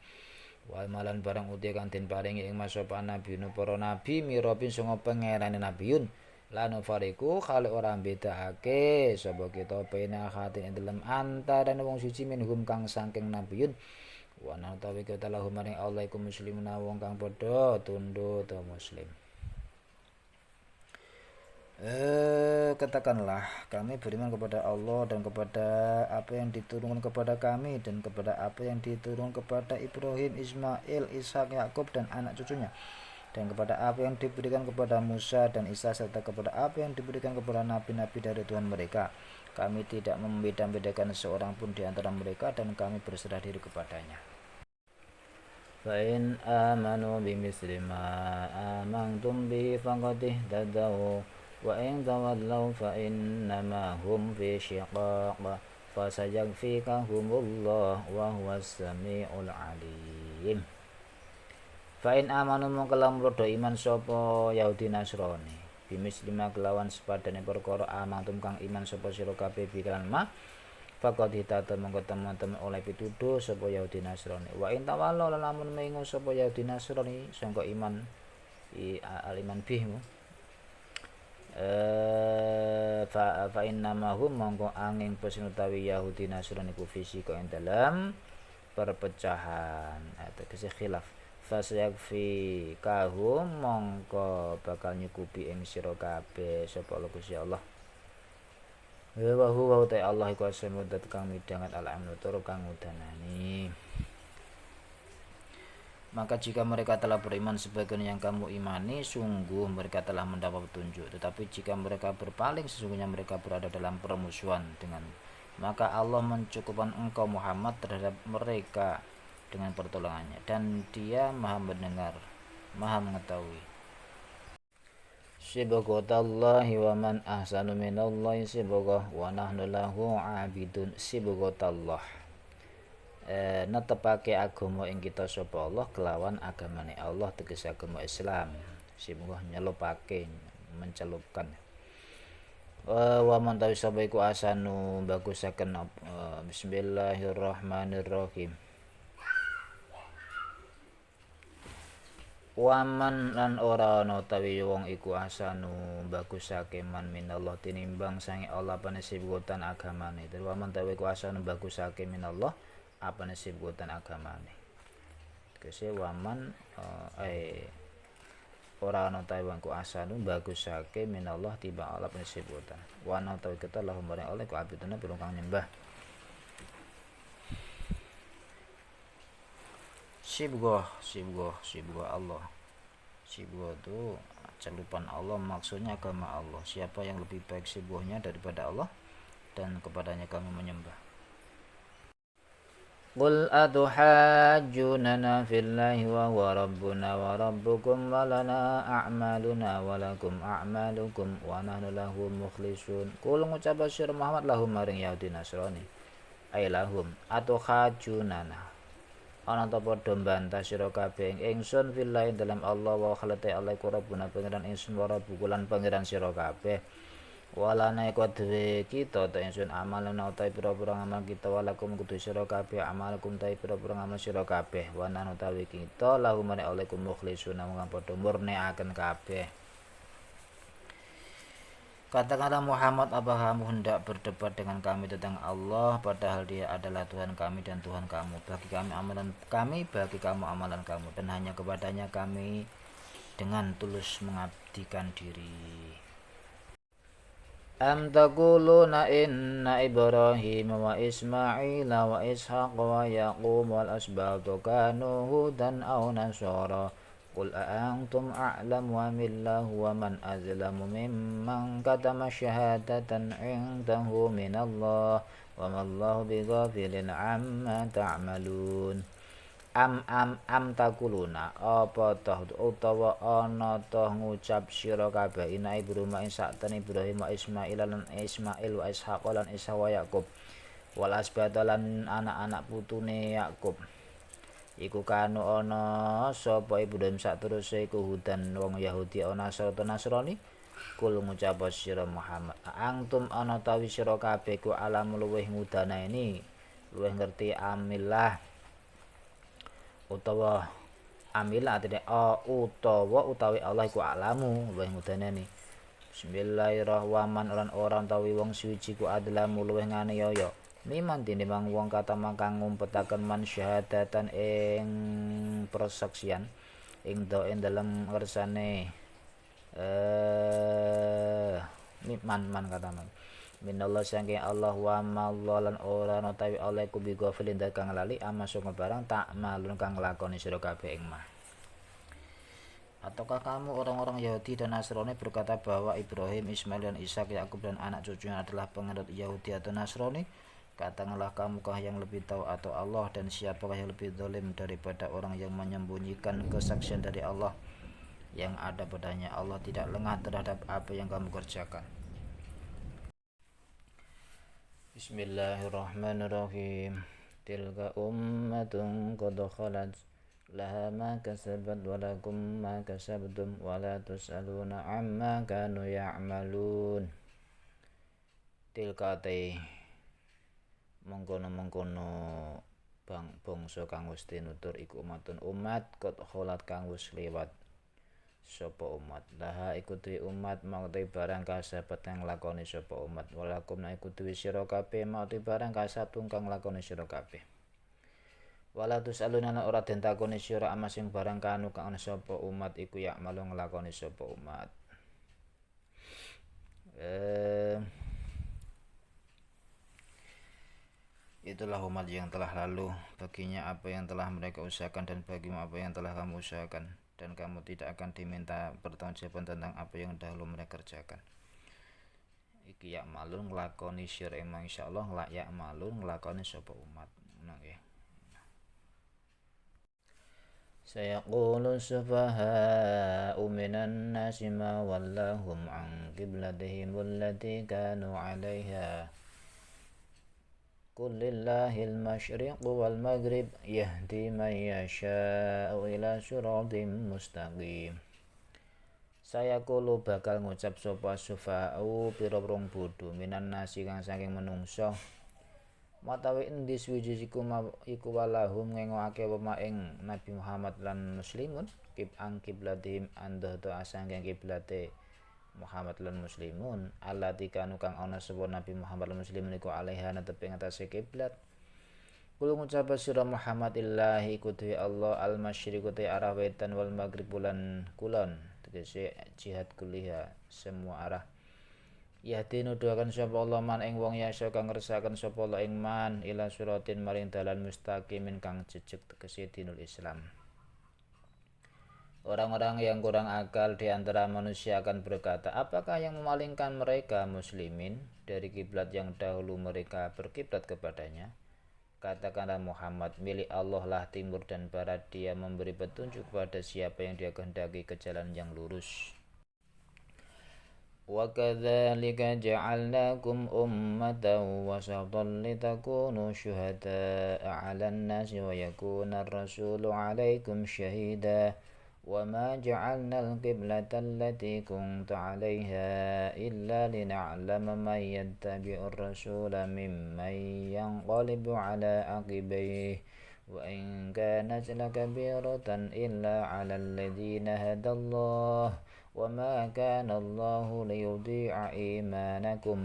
Speaker 1: Wa malan barang uti kang den paringi ing masapa nabiyun para nabi mirapin sanga pangerane nabiyun lan fariku khali ora bedakake sapa kita pena hati ing dalem antarané wong suci minhum kang saking nabiyun wa natawi kita lahu maring Allah iku muslimun wong kang padha tunduk ta muslim. Katakanlah kami beriman kepada Allah dan kepada apa yang diturunkan kepada kami dan kepada apa yang diturunkan kepada Ibrahim, Ismail, Ishak, Yakub dan anak cucunya, dan kepada apa yang diberikan kepada Musa dan Isa, serta kepada apa yang diberikan kepada nabi-nabi dari Tuhan mereka. Kami tidak membeda-bedakan seorang pun di antara mereka dan kami berserah diri kepadanya. فإن آمنوا بمثل ما آمنتم به فقد اهتدوا وإن تولوا فإنما هم في شقاق فسيكفيكهم الله وهو السميع العليم. Fa'in amanu mongko lamun padha iman sapa Yahudi Nasrani bimislima kelawan sepadane perkara amantum kang iman sapa sira kabeh bikalan ma faqad hitata mongko teman-teman oleh pituduh sapa Yahudi Nasrani. Wa in tawallu lamun mengo sapa Yahudi Nasrani sangka iman aliman bihmu fa innamahum mongko angin pesin utawi Yahudi Nasrani ku fisi ing dalam perpecahan atau kesih khilaf. Fasyakfi kahum mongko bakal nyukupi ing sira kabeh sapa Allah Gusti Allah. Wa huwa ta Allah iku asmudat kang midhanget al-amnu tur kang udanani. Maka jika mereka telah beriman sebagaimana yang kamu imani, sungguh mereka telah mendapat petunjuk. Tetapi jika mereka berpaling, sesungguhnya mereka berada dalam permusuhan dengan. Maka Allah mencukupkan engkau Muhammad terhadap mereka dengan pertolongannya, dan Dia Maha mendengar, Maha mengetahui. Sibghatallahi wa man ahsanu minallahi sibghah wa nahnu lahu 'abidun. Sibghatallah netepake agama ing kita sapa Allah kelawan agamane Allah, tegese agama Islam. Sibghah nyelupake, mencelupkan. Wa man tawi sapa iku asanu bagusaken bismillahirrahmanirrahim. Waman lan ora ana utawi wong iku asanu bagusake man minallah tinimbang sange Allah apane sibgotan agamane. Terus waman tawi iku asanu bagusake minallah apane sibgotan agamane. Kese waman ora ana utawi wong iku asanu bagusake minallah tiba Allah apane sibgotan. Wa ana utawi kita lahum bareng oleh ku abiduna pirang kang nyembah. Sibghah Allah. Sibghah itu celupan Allah, maksudnya agama Allah. Siapa yang lebih baik sibghahnya daripada Allah, dan kepadanya kami menyembah. Qul atuhajjunana fillahi wa huwa rabbuna wa rabbukum wa lana a'maluna wa lakum a'malukum wa nahnu lahu mukhlisun. Qul ngucap sira Muhammad lahum maring Yahudi Nasrani. Ai lahum atuhajjunana ana ta padha mbantah sira kabeh ingsun fillahi dalam Allah wa khalate Allah iku rabbuna pangeran ingsun wa rabbukulan pangeran sira kabeh. Walana iku dhewe kita ta ingsun amalana utawi pira-pira amal kita walakum kudu sira kabeh amalakum ta pira-pira amal sira kabeh wa nanu utawi kita lahum mane alaikum mukhlisun mung padha murnekaken kabeh. Katakanlah Muhammad, apakah kamu hendak berdebat dengan kami tentang Allah, padahal Dia adalah Tuhan kami dan Tuhan kamu. Bagi kami amalan kami, bagi kamu amalan kamu, dan hanya kepadanya kami dengan tulus mengabdikan diri. Am taquluna inna Ibrahim wa Ismail wa Ishaq wa Yaqub wal asbatu kanu hudan aw nasara. Qul a'antum a'lamu amillahu wa man azlamu mimman katama syahadatan 'indahu minallah wa mallahu bighafilin 'amma ta'malun. Am takuluna apa toh utawa ana toh ngucap sira kabeh ina Ibrahim ing sakten Ibrahim wa Ismail lan Ismail wa Ishaq lan Ishaq wa Yakub wal asbat lan anak-anak putune Yakub iku kanu ana sapa Ibrahim sateruse iku hudan wong Yahudi ana sarta Nasrani. Kul ngucap sira Muhammad angtum ana tawi sira kabeh ku alam luweh ngudanaini luweh ngerti amillah utawa amilah utawi Allah iku alamu luweh ngudanani. Bismillahirrahmanirrahim orang tawi wong suci ku adlamu luweh nganiaya miman tinimbang wong kata kang ngumpetaken man syahadatan ing persaksian ing dalem ngersane Man kata man minallah saking Allah wa mallalan ora utawi oleh ku bi ghafilin kang lali ama sing barang tak malun kang lakoni sira kabeh ing mah. Ataukah kamu orang-orang Yahudi dan Nasrani berkata bahwa Ibrahim, Ismail dan Ishak, Yakub dan anak cucunya adalah penganut Yahudi atau Nasrani? Katakanlah kamukah yang lebih tahu atau Allah, dan siapakah yang lebih zalim daripada orang yang menyembunyikan kesaksian dari Allah yang ada padanya? Allah tidak lengah terhadap apa yang kamu kerjakan. Bismillahirrahmanirrahim. Tilka ummatun qad khalat laha ma kasabat wa lakum ma kasabtum wa la tus'aluna amma kanu ya'malun. Tilka te mengkono-mengkono bangsa kang wis tinutur iku umatun umat qad khalat kang wis liwat sapa umat laha iku duwe umat mauti barang kasabat kang lakoni sapa umat walakum na iku duwe sira kabeh mauti barang kasabtum kang lakoni sira kabeh. Wala tusaluna ora den takoni sira ama sing barang kanu kang ana sapa umat iku ya malu nglakoni sapa umat. Itulah umat yang telah lalu, baginya apa yang telah mereka usahakan dan bagimu apa yang telah kamu usahakan, dan kamu tidak akan diminta pertanggungjawaban tentang apa yang dahulu mereka kerjakan. Iki ya malun nglakoni sira emang insyaallah la ya malun nglakoni sapa umat. Ngono nggih. Sayaqulu sufaha'u minan nasi ma wallahum an qiblatihim allati kanu 'alaiha. Qul lillahil masyriqu wal maghrib yahdi man yasha'u ila siratim mustaqim. Sayaqulu bakal ngucap sapa sufaha'u pira-pira bodho minan nasi kang saking menungso. Matawi endi suwiji iku walahum ngengokake wema ing Nabi Muhammad lan muslimun kiblatihim andhata asangking kiblate Muhammad lan muslimun allati kanu kang ana sapa Nabi Muhammad lan muslimun iku alaiha netepi ing atase kiblat. Kula ngucap sira Muhammad illahi kudu Allah al masyriqu te arah wetan wal maghrib bulan kulon tegese jihad kuliah semua arah. Yahdi nuduhaken sapa Allah man ing wong yasa kang ngersakaken sapa Allah ing man ila suratin maring dalan mustaqimin kang jejeg tegese dinul Islam. Orang-orang yang kurang akal di antara manusia akan berkata, apakah yang memalingkan mereka muslimin dari kiblat yang dahulu mereka berkiblat kepadanya? Katakanlah Muhammad, milik Allah lah timur dan barat, dia memberi petunjuk kepada siapa yang dia kehendaki ke jalan yang lurus. وَكَذَلِكَ جَعَلْنَاكُمْ أُمَّةً وَسَطًا لِتَكُونُوا شُهَدَاءَ عَلَى النَّاسِ وَيَكُونَ الرَّسُولُ عَلَيْكُمْ شَهِيدًا وَمَا جَعَلْنَا الْقِبْلَةَ الَّتِي كُنْتَ عَلَيْهَا إِلَّا لِنَعْلَمَ مَن يَتَّبِعُ الرَّسُولَ مِمَّن يَنقَلِبُ عَلَى عَقِبَيْهِ وَإِنْ كَانَتْ لَكَبِيرَةً إِلَّا عَلَى الَّذِينَ هَدَى اللَّهُ وَمَا كَانَ اللَّهُ لِيُضِيعَ إِيمَانَكُمْ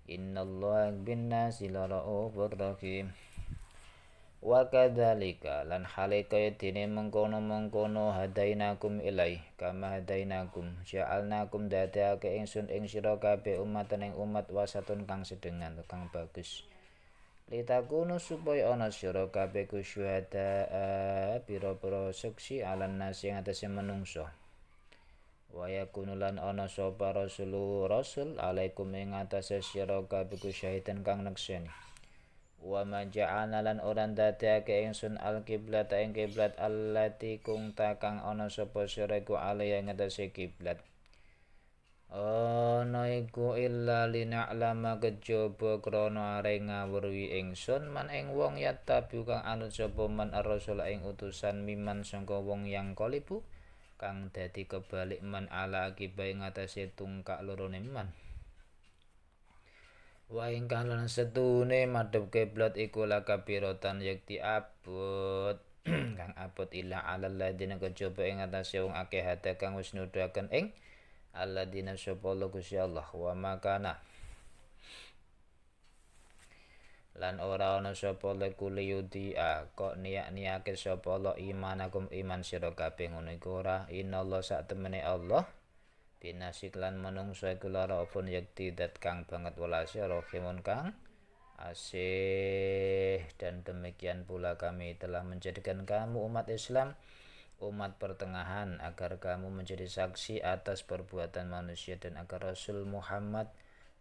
Speaker 1: إِنَّ اللَّهَ بِالنَّاسِ لَرَءُوفٌ رَحِيمٌ. Wa kadzalika lan hale kaya dene mengkono-mengkono hadainakum ilai kama hadainakum ja'alnakum dadekake ingsun ing sira kabeh umatan ing umat wasatun kang sedengan kang bagus. Litakunu supaya ana sira kabeh kusyuhada pira-pira saksi alan nasi ing atase manungsa. Wa yakunu lan ana sapa rasul alaikum ing atase sira kabeh syahidan kang nekseni. Wa ma ja'alna lan ora ndadekake ingsun al kiblat ing kiblat allati kunta kang ana sapa sira iku alaya ing atase kiblat. Ana iku illa lina'lama kejaba krana are ngawruhi ingsun man ing wong yattabi kang anut sapa man ar-rasul ing utusan miman sangka wong yang kalibu kang dadi kebalik man ala akibat ing atase tungkak lorone man. Wa ing lan setune madhep kiblat iku lakabirotan yakti abot kang abot ila alal ladina kejaba ing atase wong akeh hate kang wis nuduhaken ing alladzina sapa Gusti Allah wa makana lan ora ana sapa lekuli yudi kok niake sapa Allah imanakum iman sira kabeh ngono iku ora innallaha sak temene Allah binasik lan manungsa iku lara upun yakti dat kang banget welase rahimun kang asih. Dan demikian pula kami telah menjadikan kamu umat Islam, umat pertengahan, agar kamu menjadi saksi atas perbuatan manusia dan agar Rasul Muhammad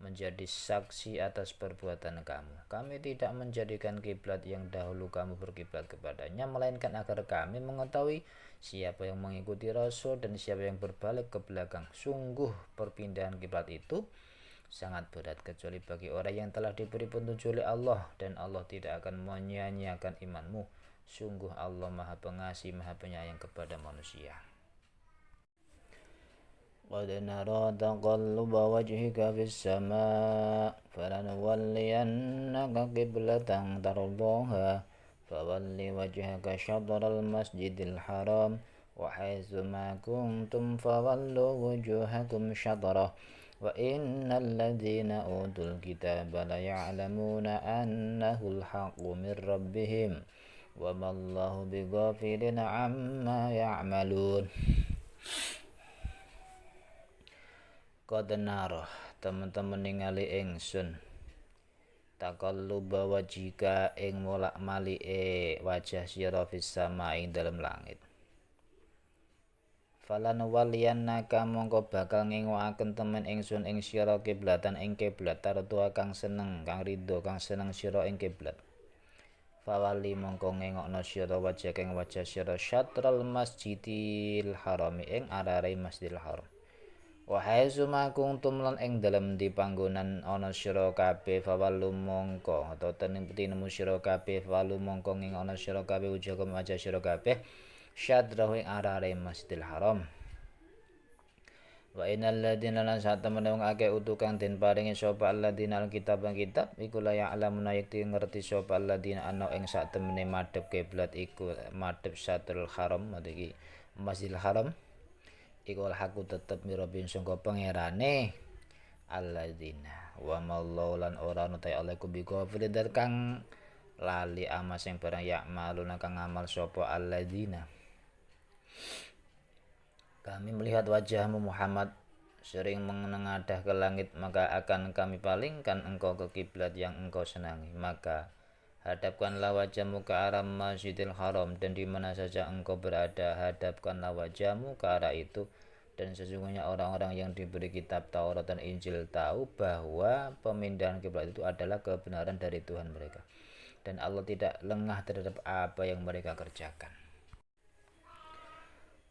Speaker 1: menjadi saksi atas perbuatan kamu. Kami tidak menjadikan kiblat yang dahulu kamu berkiblat kepadanya, melainkan agar kami mengetahui siapa yang mengikuti Rasul dan siapa yang berbalik ke belakang. Sungguh perpindahan kiblat itu sangat berat kecuali bagi orang yang telah diberi petunjuk oleh Allah, dan Allah tidak akan menyia-nyiakan imanmu. Sungguh Allah Maha Pengasih, Maha Penyayang kepada manusia. Qad nara taqalluba wajhika fis sama' falanuwalliyannaka qiblatan tardaha fawalli wajhaka syatral masjidil haram wa haitsu ma kuntum fawallu wujuhakum syatrah wa innal ladzina utul kitaba la ya'lamuna annahul haqqu min rabbihim wa mallahu bighafilin amma ya'malun. Qad nara, teman-teman ningali ingsun, taqalluba wajhika ing molak-malike wajah sira fis sama ing dalem langit. Falan waliyannaka mongko bakal ngengokaken temen ingsun ing sira kiblatan ing kiblat tartua kang seneng, kang ridho, kang seneng sira ing kiblat. Fawali mongko ngengokno sira wajah ing wajah sira syatral masjidil haram ing arare Masjidil Haram. Wa haitsu ma kuntum lan ing dalem di panggonan ana sira kabeh fawallu mongko atau tinemu sira kabeh fawallu mongko ngengokno sira kabeh wujuhakum wajah sira kabeh syatrahu ing arare Masjidil Haram. Wa innal ladzina lan satemene wong akeh utu kang den paringi sapa alladzina alkitab iku la ya'lamuna yakti ngerti sapa alladzina ana ing satemene madhep kiblat iku madhep Syatrul Haram iki Masjidil Haram iku haku tetep mirabin sangka pangerane alladzina wa mallahu lan ora ana ta alaikum bi ghafir kang lali ama sing barang ya'maluna kang amal sapa alladzina. Kami melihat wajahmu Muhammad sering menengadah ke langit, maka akan kami palingkan engkau ke kiblat yang engkau senangi. Maka hadapkanlah wajahmu ke arah Masjidil Haram, dan di mana saja engkau berada, hadapkanlah wajahmu ke arah itu. Dan sesungguhnya orang-orang yang diberi kitab Taurat dan Injil tahu bahwa pemindahan kiblat itu adalah kebenaran dari Tuhan mereka. Dan Allah tidak lengah terhadap apa yang mereka kerjakan.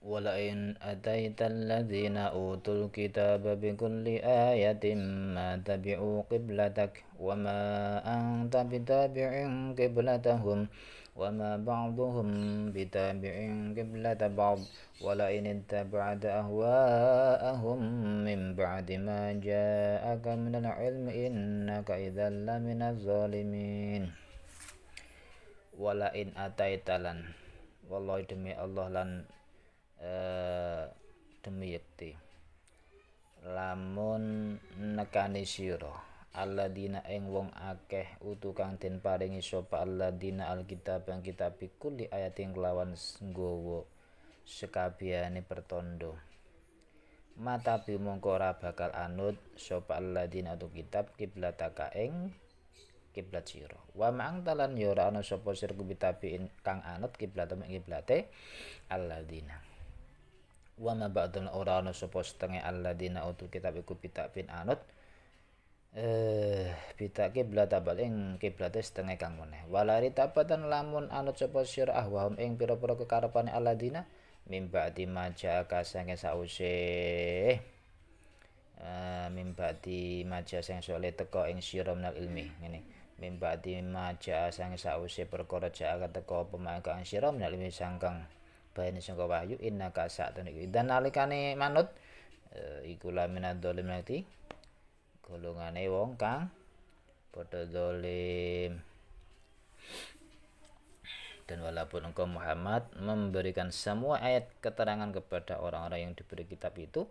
Speaker 1: Walain ataital ladzina utul kitaba bikulli ayatin ma tabi'u qiblatak wa ma anta bitabi'in qiblatahum wa ma ba'duhum bitabi'in qiblata ba'd walain ittaba'ta ahwa'ahum min ba'di ma ja'aka minal ilmi innaka idzal laminaz zalimin. Walain ataitalan, wallahi demi Allah lan demi yakti lamun nekani sira alladzina ing wong akeh utu kang den paringi sapa alladzina alkitab kang kitab kulli ayating kelawan nggawa sekabehane pertondo mata bi mongko ora bakal anut sapa alladzina utu kitab kiblataka ing kiblat sira wa ma'ang talan ya ora ana sapa sira kubitabiin kang anut kiblatem ing kiblate alladzina wa ma ba'dun ora ana sapa setengah alladzina utul kitab iku pitabin anut pitak kiblat abal ing kiblate setengah kang meneh walari tapatan lamun anut sapa sira ahwahum ing pira-pira kekarepane alladzina mimba di maja kasange sause mimba di maja sing sole teko ing sira menal ilmi ngene mimba di maja sange sause perkara jaka teko pemangka ing sira menal ilmi sangkang baene sangka wahyu innaka sa'tun iki dan nalikane manut iku laminad dolimati golongane wong kang padha zalim. Dan walaupun engkau Muhammad memberikan semua ayat keterangan kepada orang-orang yang diberi kitab itu,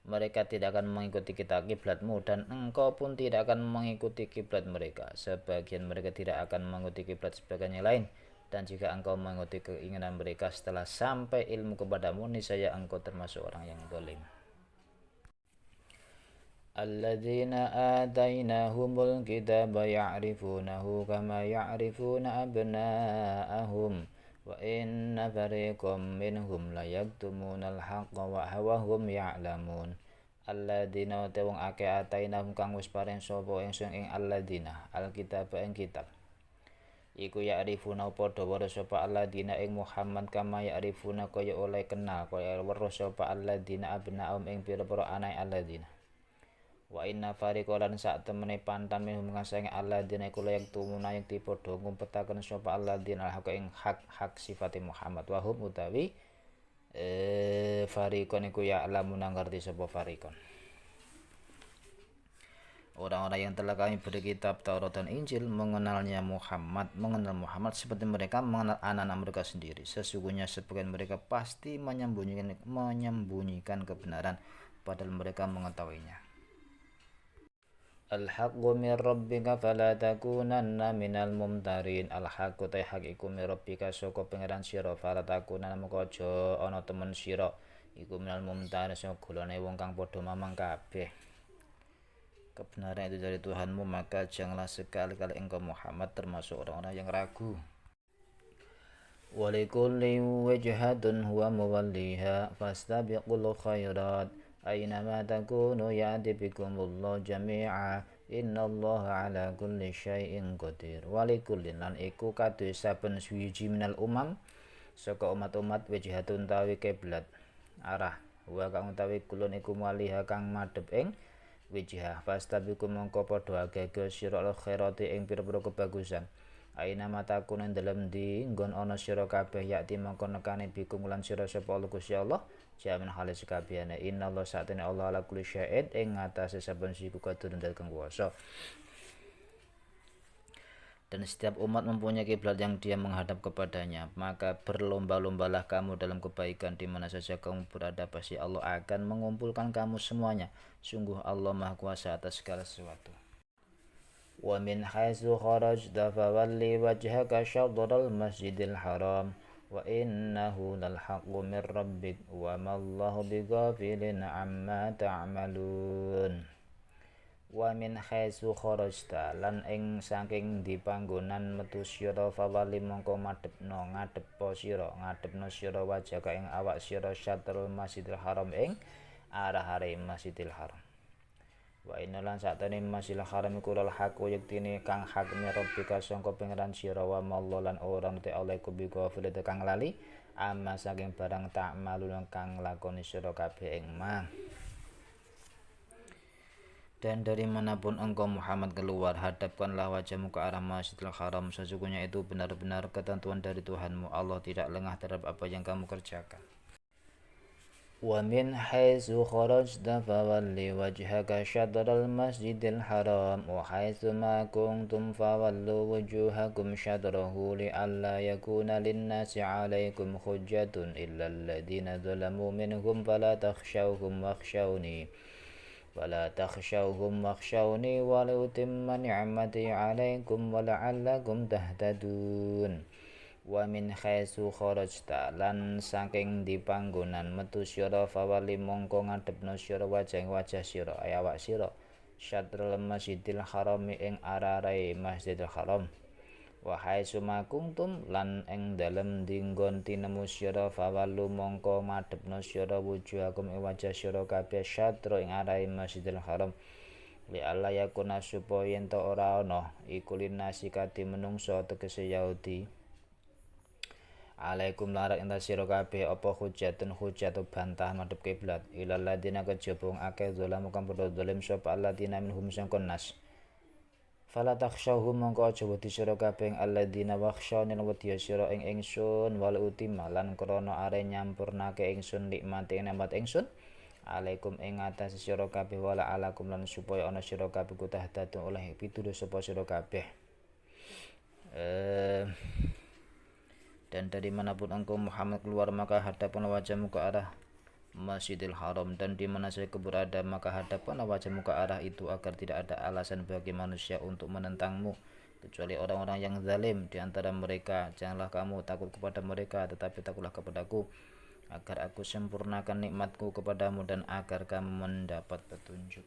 Speaker 1: mereka tidak akan mengikuti kitab kiblatmu dan engkau pun tidak akan mengikuti kiblat mereka. Sebagian mereka tidak akan mengikuti kiblat sebagian yang lain. Dan jika engkau mengikuti keinginan mereka setelah sampai ilmu kepadamu, niscaya engkau termasuk orang yang zalim. Alladzina atainahumul kitaba ya'rifunahu kama ya'rifuna abna'ahum wa inna fariqam minhum la yaktumunal haqqa wa hum ya'lamun. Alladzina te wong akeh atainahum kang wis paring sapa ingsun ing alladzina alkitab ing kitab. Iku ya'rifuna padha weruh sapa alladzina ing Muhammad kama ya'rifuna kaya oleh kenal kaya weruh sapa alladzina abna'ahum ing pira-pira anae alladzina. Wa inna fariqan sak temene pantan minhum ngasange alladzina iku layak tumuna yakti padha ngumpetaken sapa alladzina hak ing hak sifate Muhammad wa hum utawi fariqan iku ya alamuna ngerti sapa fariqan. Orang-orang yang telah kami beri kitab Taurat dan Injil mengenal Muhammad seperti mereka mengenal anak-anak mereka sendiri. Sesungguhnya sebagian mereka pasti menyembunyikan kebenaran padahal mereka mengetahuinya. Al-haqqu min rabbika fala takunanna minal mumtarin. Al-haqqu ta hak iku min rabbika saka pangeran sira fala takunanna moko aja ana temen sira iku minal mumtarin saka golongan wong kang padha mamang kabeh. Kebenaran itu dari Tuhanmu, maka janganlah sekali-kali engkau Muhammad termasuk orang-orang yang ragu. Walikulli wajhatun huwa muwalliha fastabiqul khairat aynama takunu ya'ti bikumullahu jami'a innallaha ala kulli syai'in qadir. Walikullin lan iku kadhe saben suwiji minal umam saka umat-umat wajhatun tawi kiblat arah wa kang utawi kulun iku muwalliha kang madhep ing wijhah fastabiqu mongko padha agege sira al khairati ing pira-pira kebagusan aina mataku nang dalem ndi nggon ana sira kabeh yakti mongko nekane bikum lan sira sapa Allah Gusti Allah jamin halis kabehane innallaha satene Allah ala kulli syai'in ing ngatasé saben siku kadung kang kuwasa. Dan setiap umat mempunyai kiblat yang dia menghadap kepadanya, maka berlomba-lombalah kamu dalam kebaikan di mana saja kamu berada, pasti Allah akan mengumpulkan kamu semuanya. Sungguh Allah Maha Kuasa atas segala sesuatu. Wa min haitsu kharajta fawalli wajhaka syatral masjidil haram wa innahu lal haqqu min rabbik wa mallahu bighafilin amma ta'malun. Wa min haitsu kharajta lan ing saking dipanggonan metu sira fawali mongko ngadhepno sira wajaka ing awak sira syatrul masjidil haram ing arah-are masjidil haram. Wa inna lan satene masjidil haram iku lal haqu yektine kang hak rabbika sangka pangeran sira wa mallan ora nete alaiku bi ghafil kang lali amma saking barang tak malun kang lakoni sira kabeh ing mang. Dan dari manapun engkau Muhammad keluar, hadapkanlah wajahmu ke arah Masjidil Haram. Sesungguhnya itu benar-benar ketentuan dari Tuhanmu. Allah tidak lengah terhadap apa yang kamu kerjakan. Wa min haitsu kharajta fawalli wajhaka syatral masjidil haram wa haitsu ma kuntum fawallu wujuhakum syatrahu li'alla yakuna lin-nasi 'alaikum hujjatun illa alladziina zalamu minhum fala takhshawhum wakhshawni wa liutimma ni'mati 'alaikum wa la'allakum tahtadun. Wa min haitsu kharajta lan saking dipanggonan metu sira fawali mongko ngadhepno sira wajah sira awak sira syatrul masjidil haram ing arah-arahe Masjidil Haram. Wa haitsu ma kuntum lan ing dalem dinggon tinemu sira fawalu mongko madhepno sira wujuhakum ing wajah sira kabeh syatra ing arahe Masjidil Haram li alla yakuna supaya yen ta ora ana iku linasi kadhe menungso tegese Yahudi alaikum larak ing sira kabeh apa hujat bantahan madhep kiblat ilal ladina kejaba akeh zalamu kang padha zalim sapa alladzina minhum sangkon nas. Fala takhshawhum mongko aja wedi sira kabeh alladzina wakhshawni wedi sira ing ingsun wal utima lan krana are nyampurnake ingsun nikmate nemat ingsun alaikum ing atas sira kabeh wala alakum lan supaya ana sira kabeh kutahdatu oleh pituduh sapa sira kabeh. Dan dari manapun engkau Muhammad keluar maka hadapkan wajahmu ke arah Masjidil Haram dan di mana saja berada maka hadapkanlah wajahmu ke arah itu agar tidak ada alasan bagi manusia untuk menentangmu kecuali orang-orang yang zalim di antara mereka. Janganlah kamu takut kepada mereka tetapi takutlah kepadaku agar aku sempurnakan nikmatku kepadamu dan agar kamu mendapat petunjuk.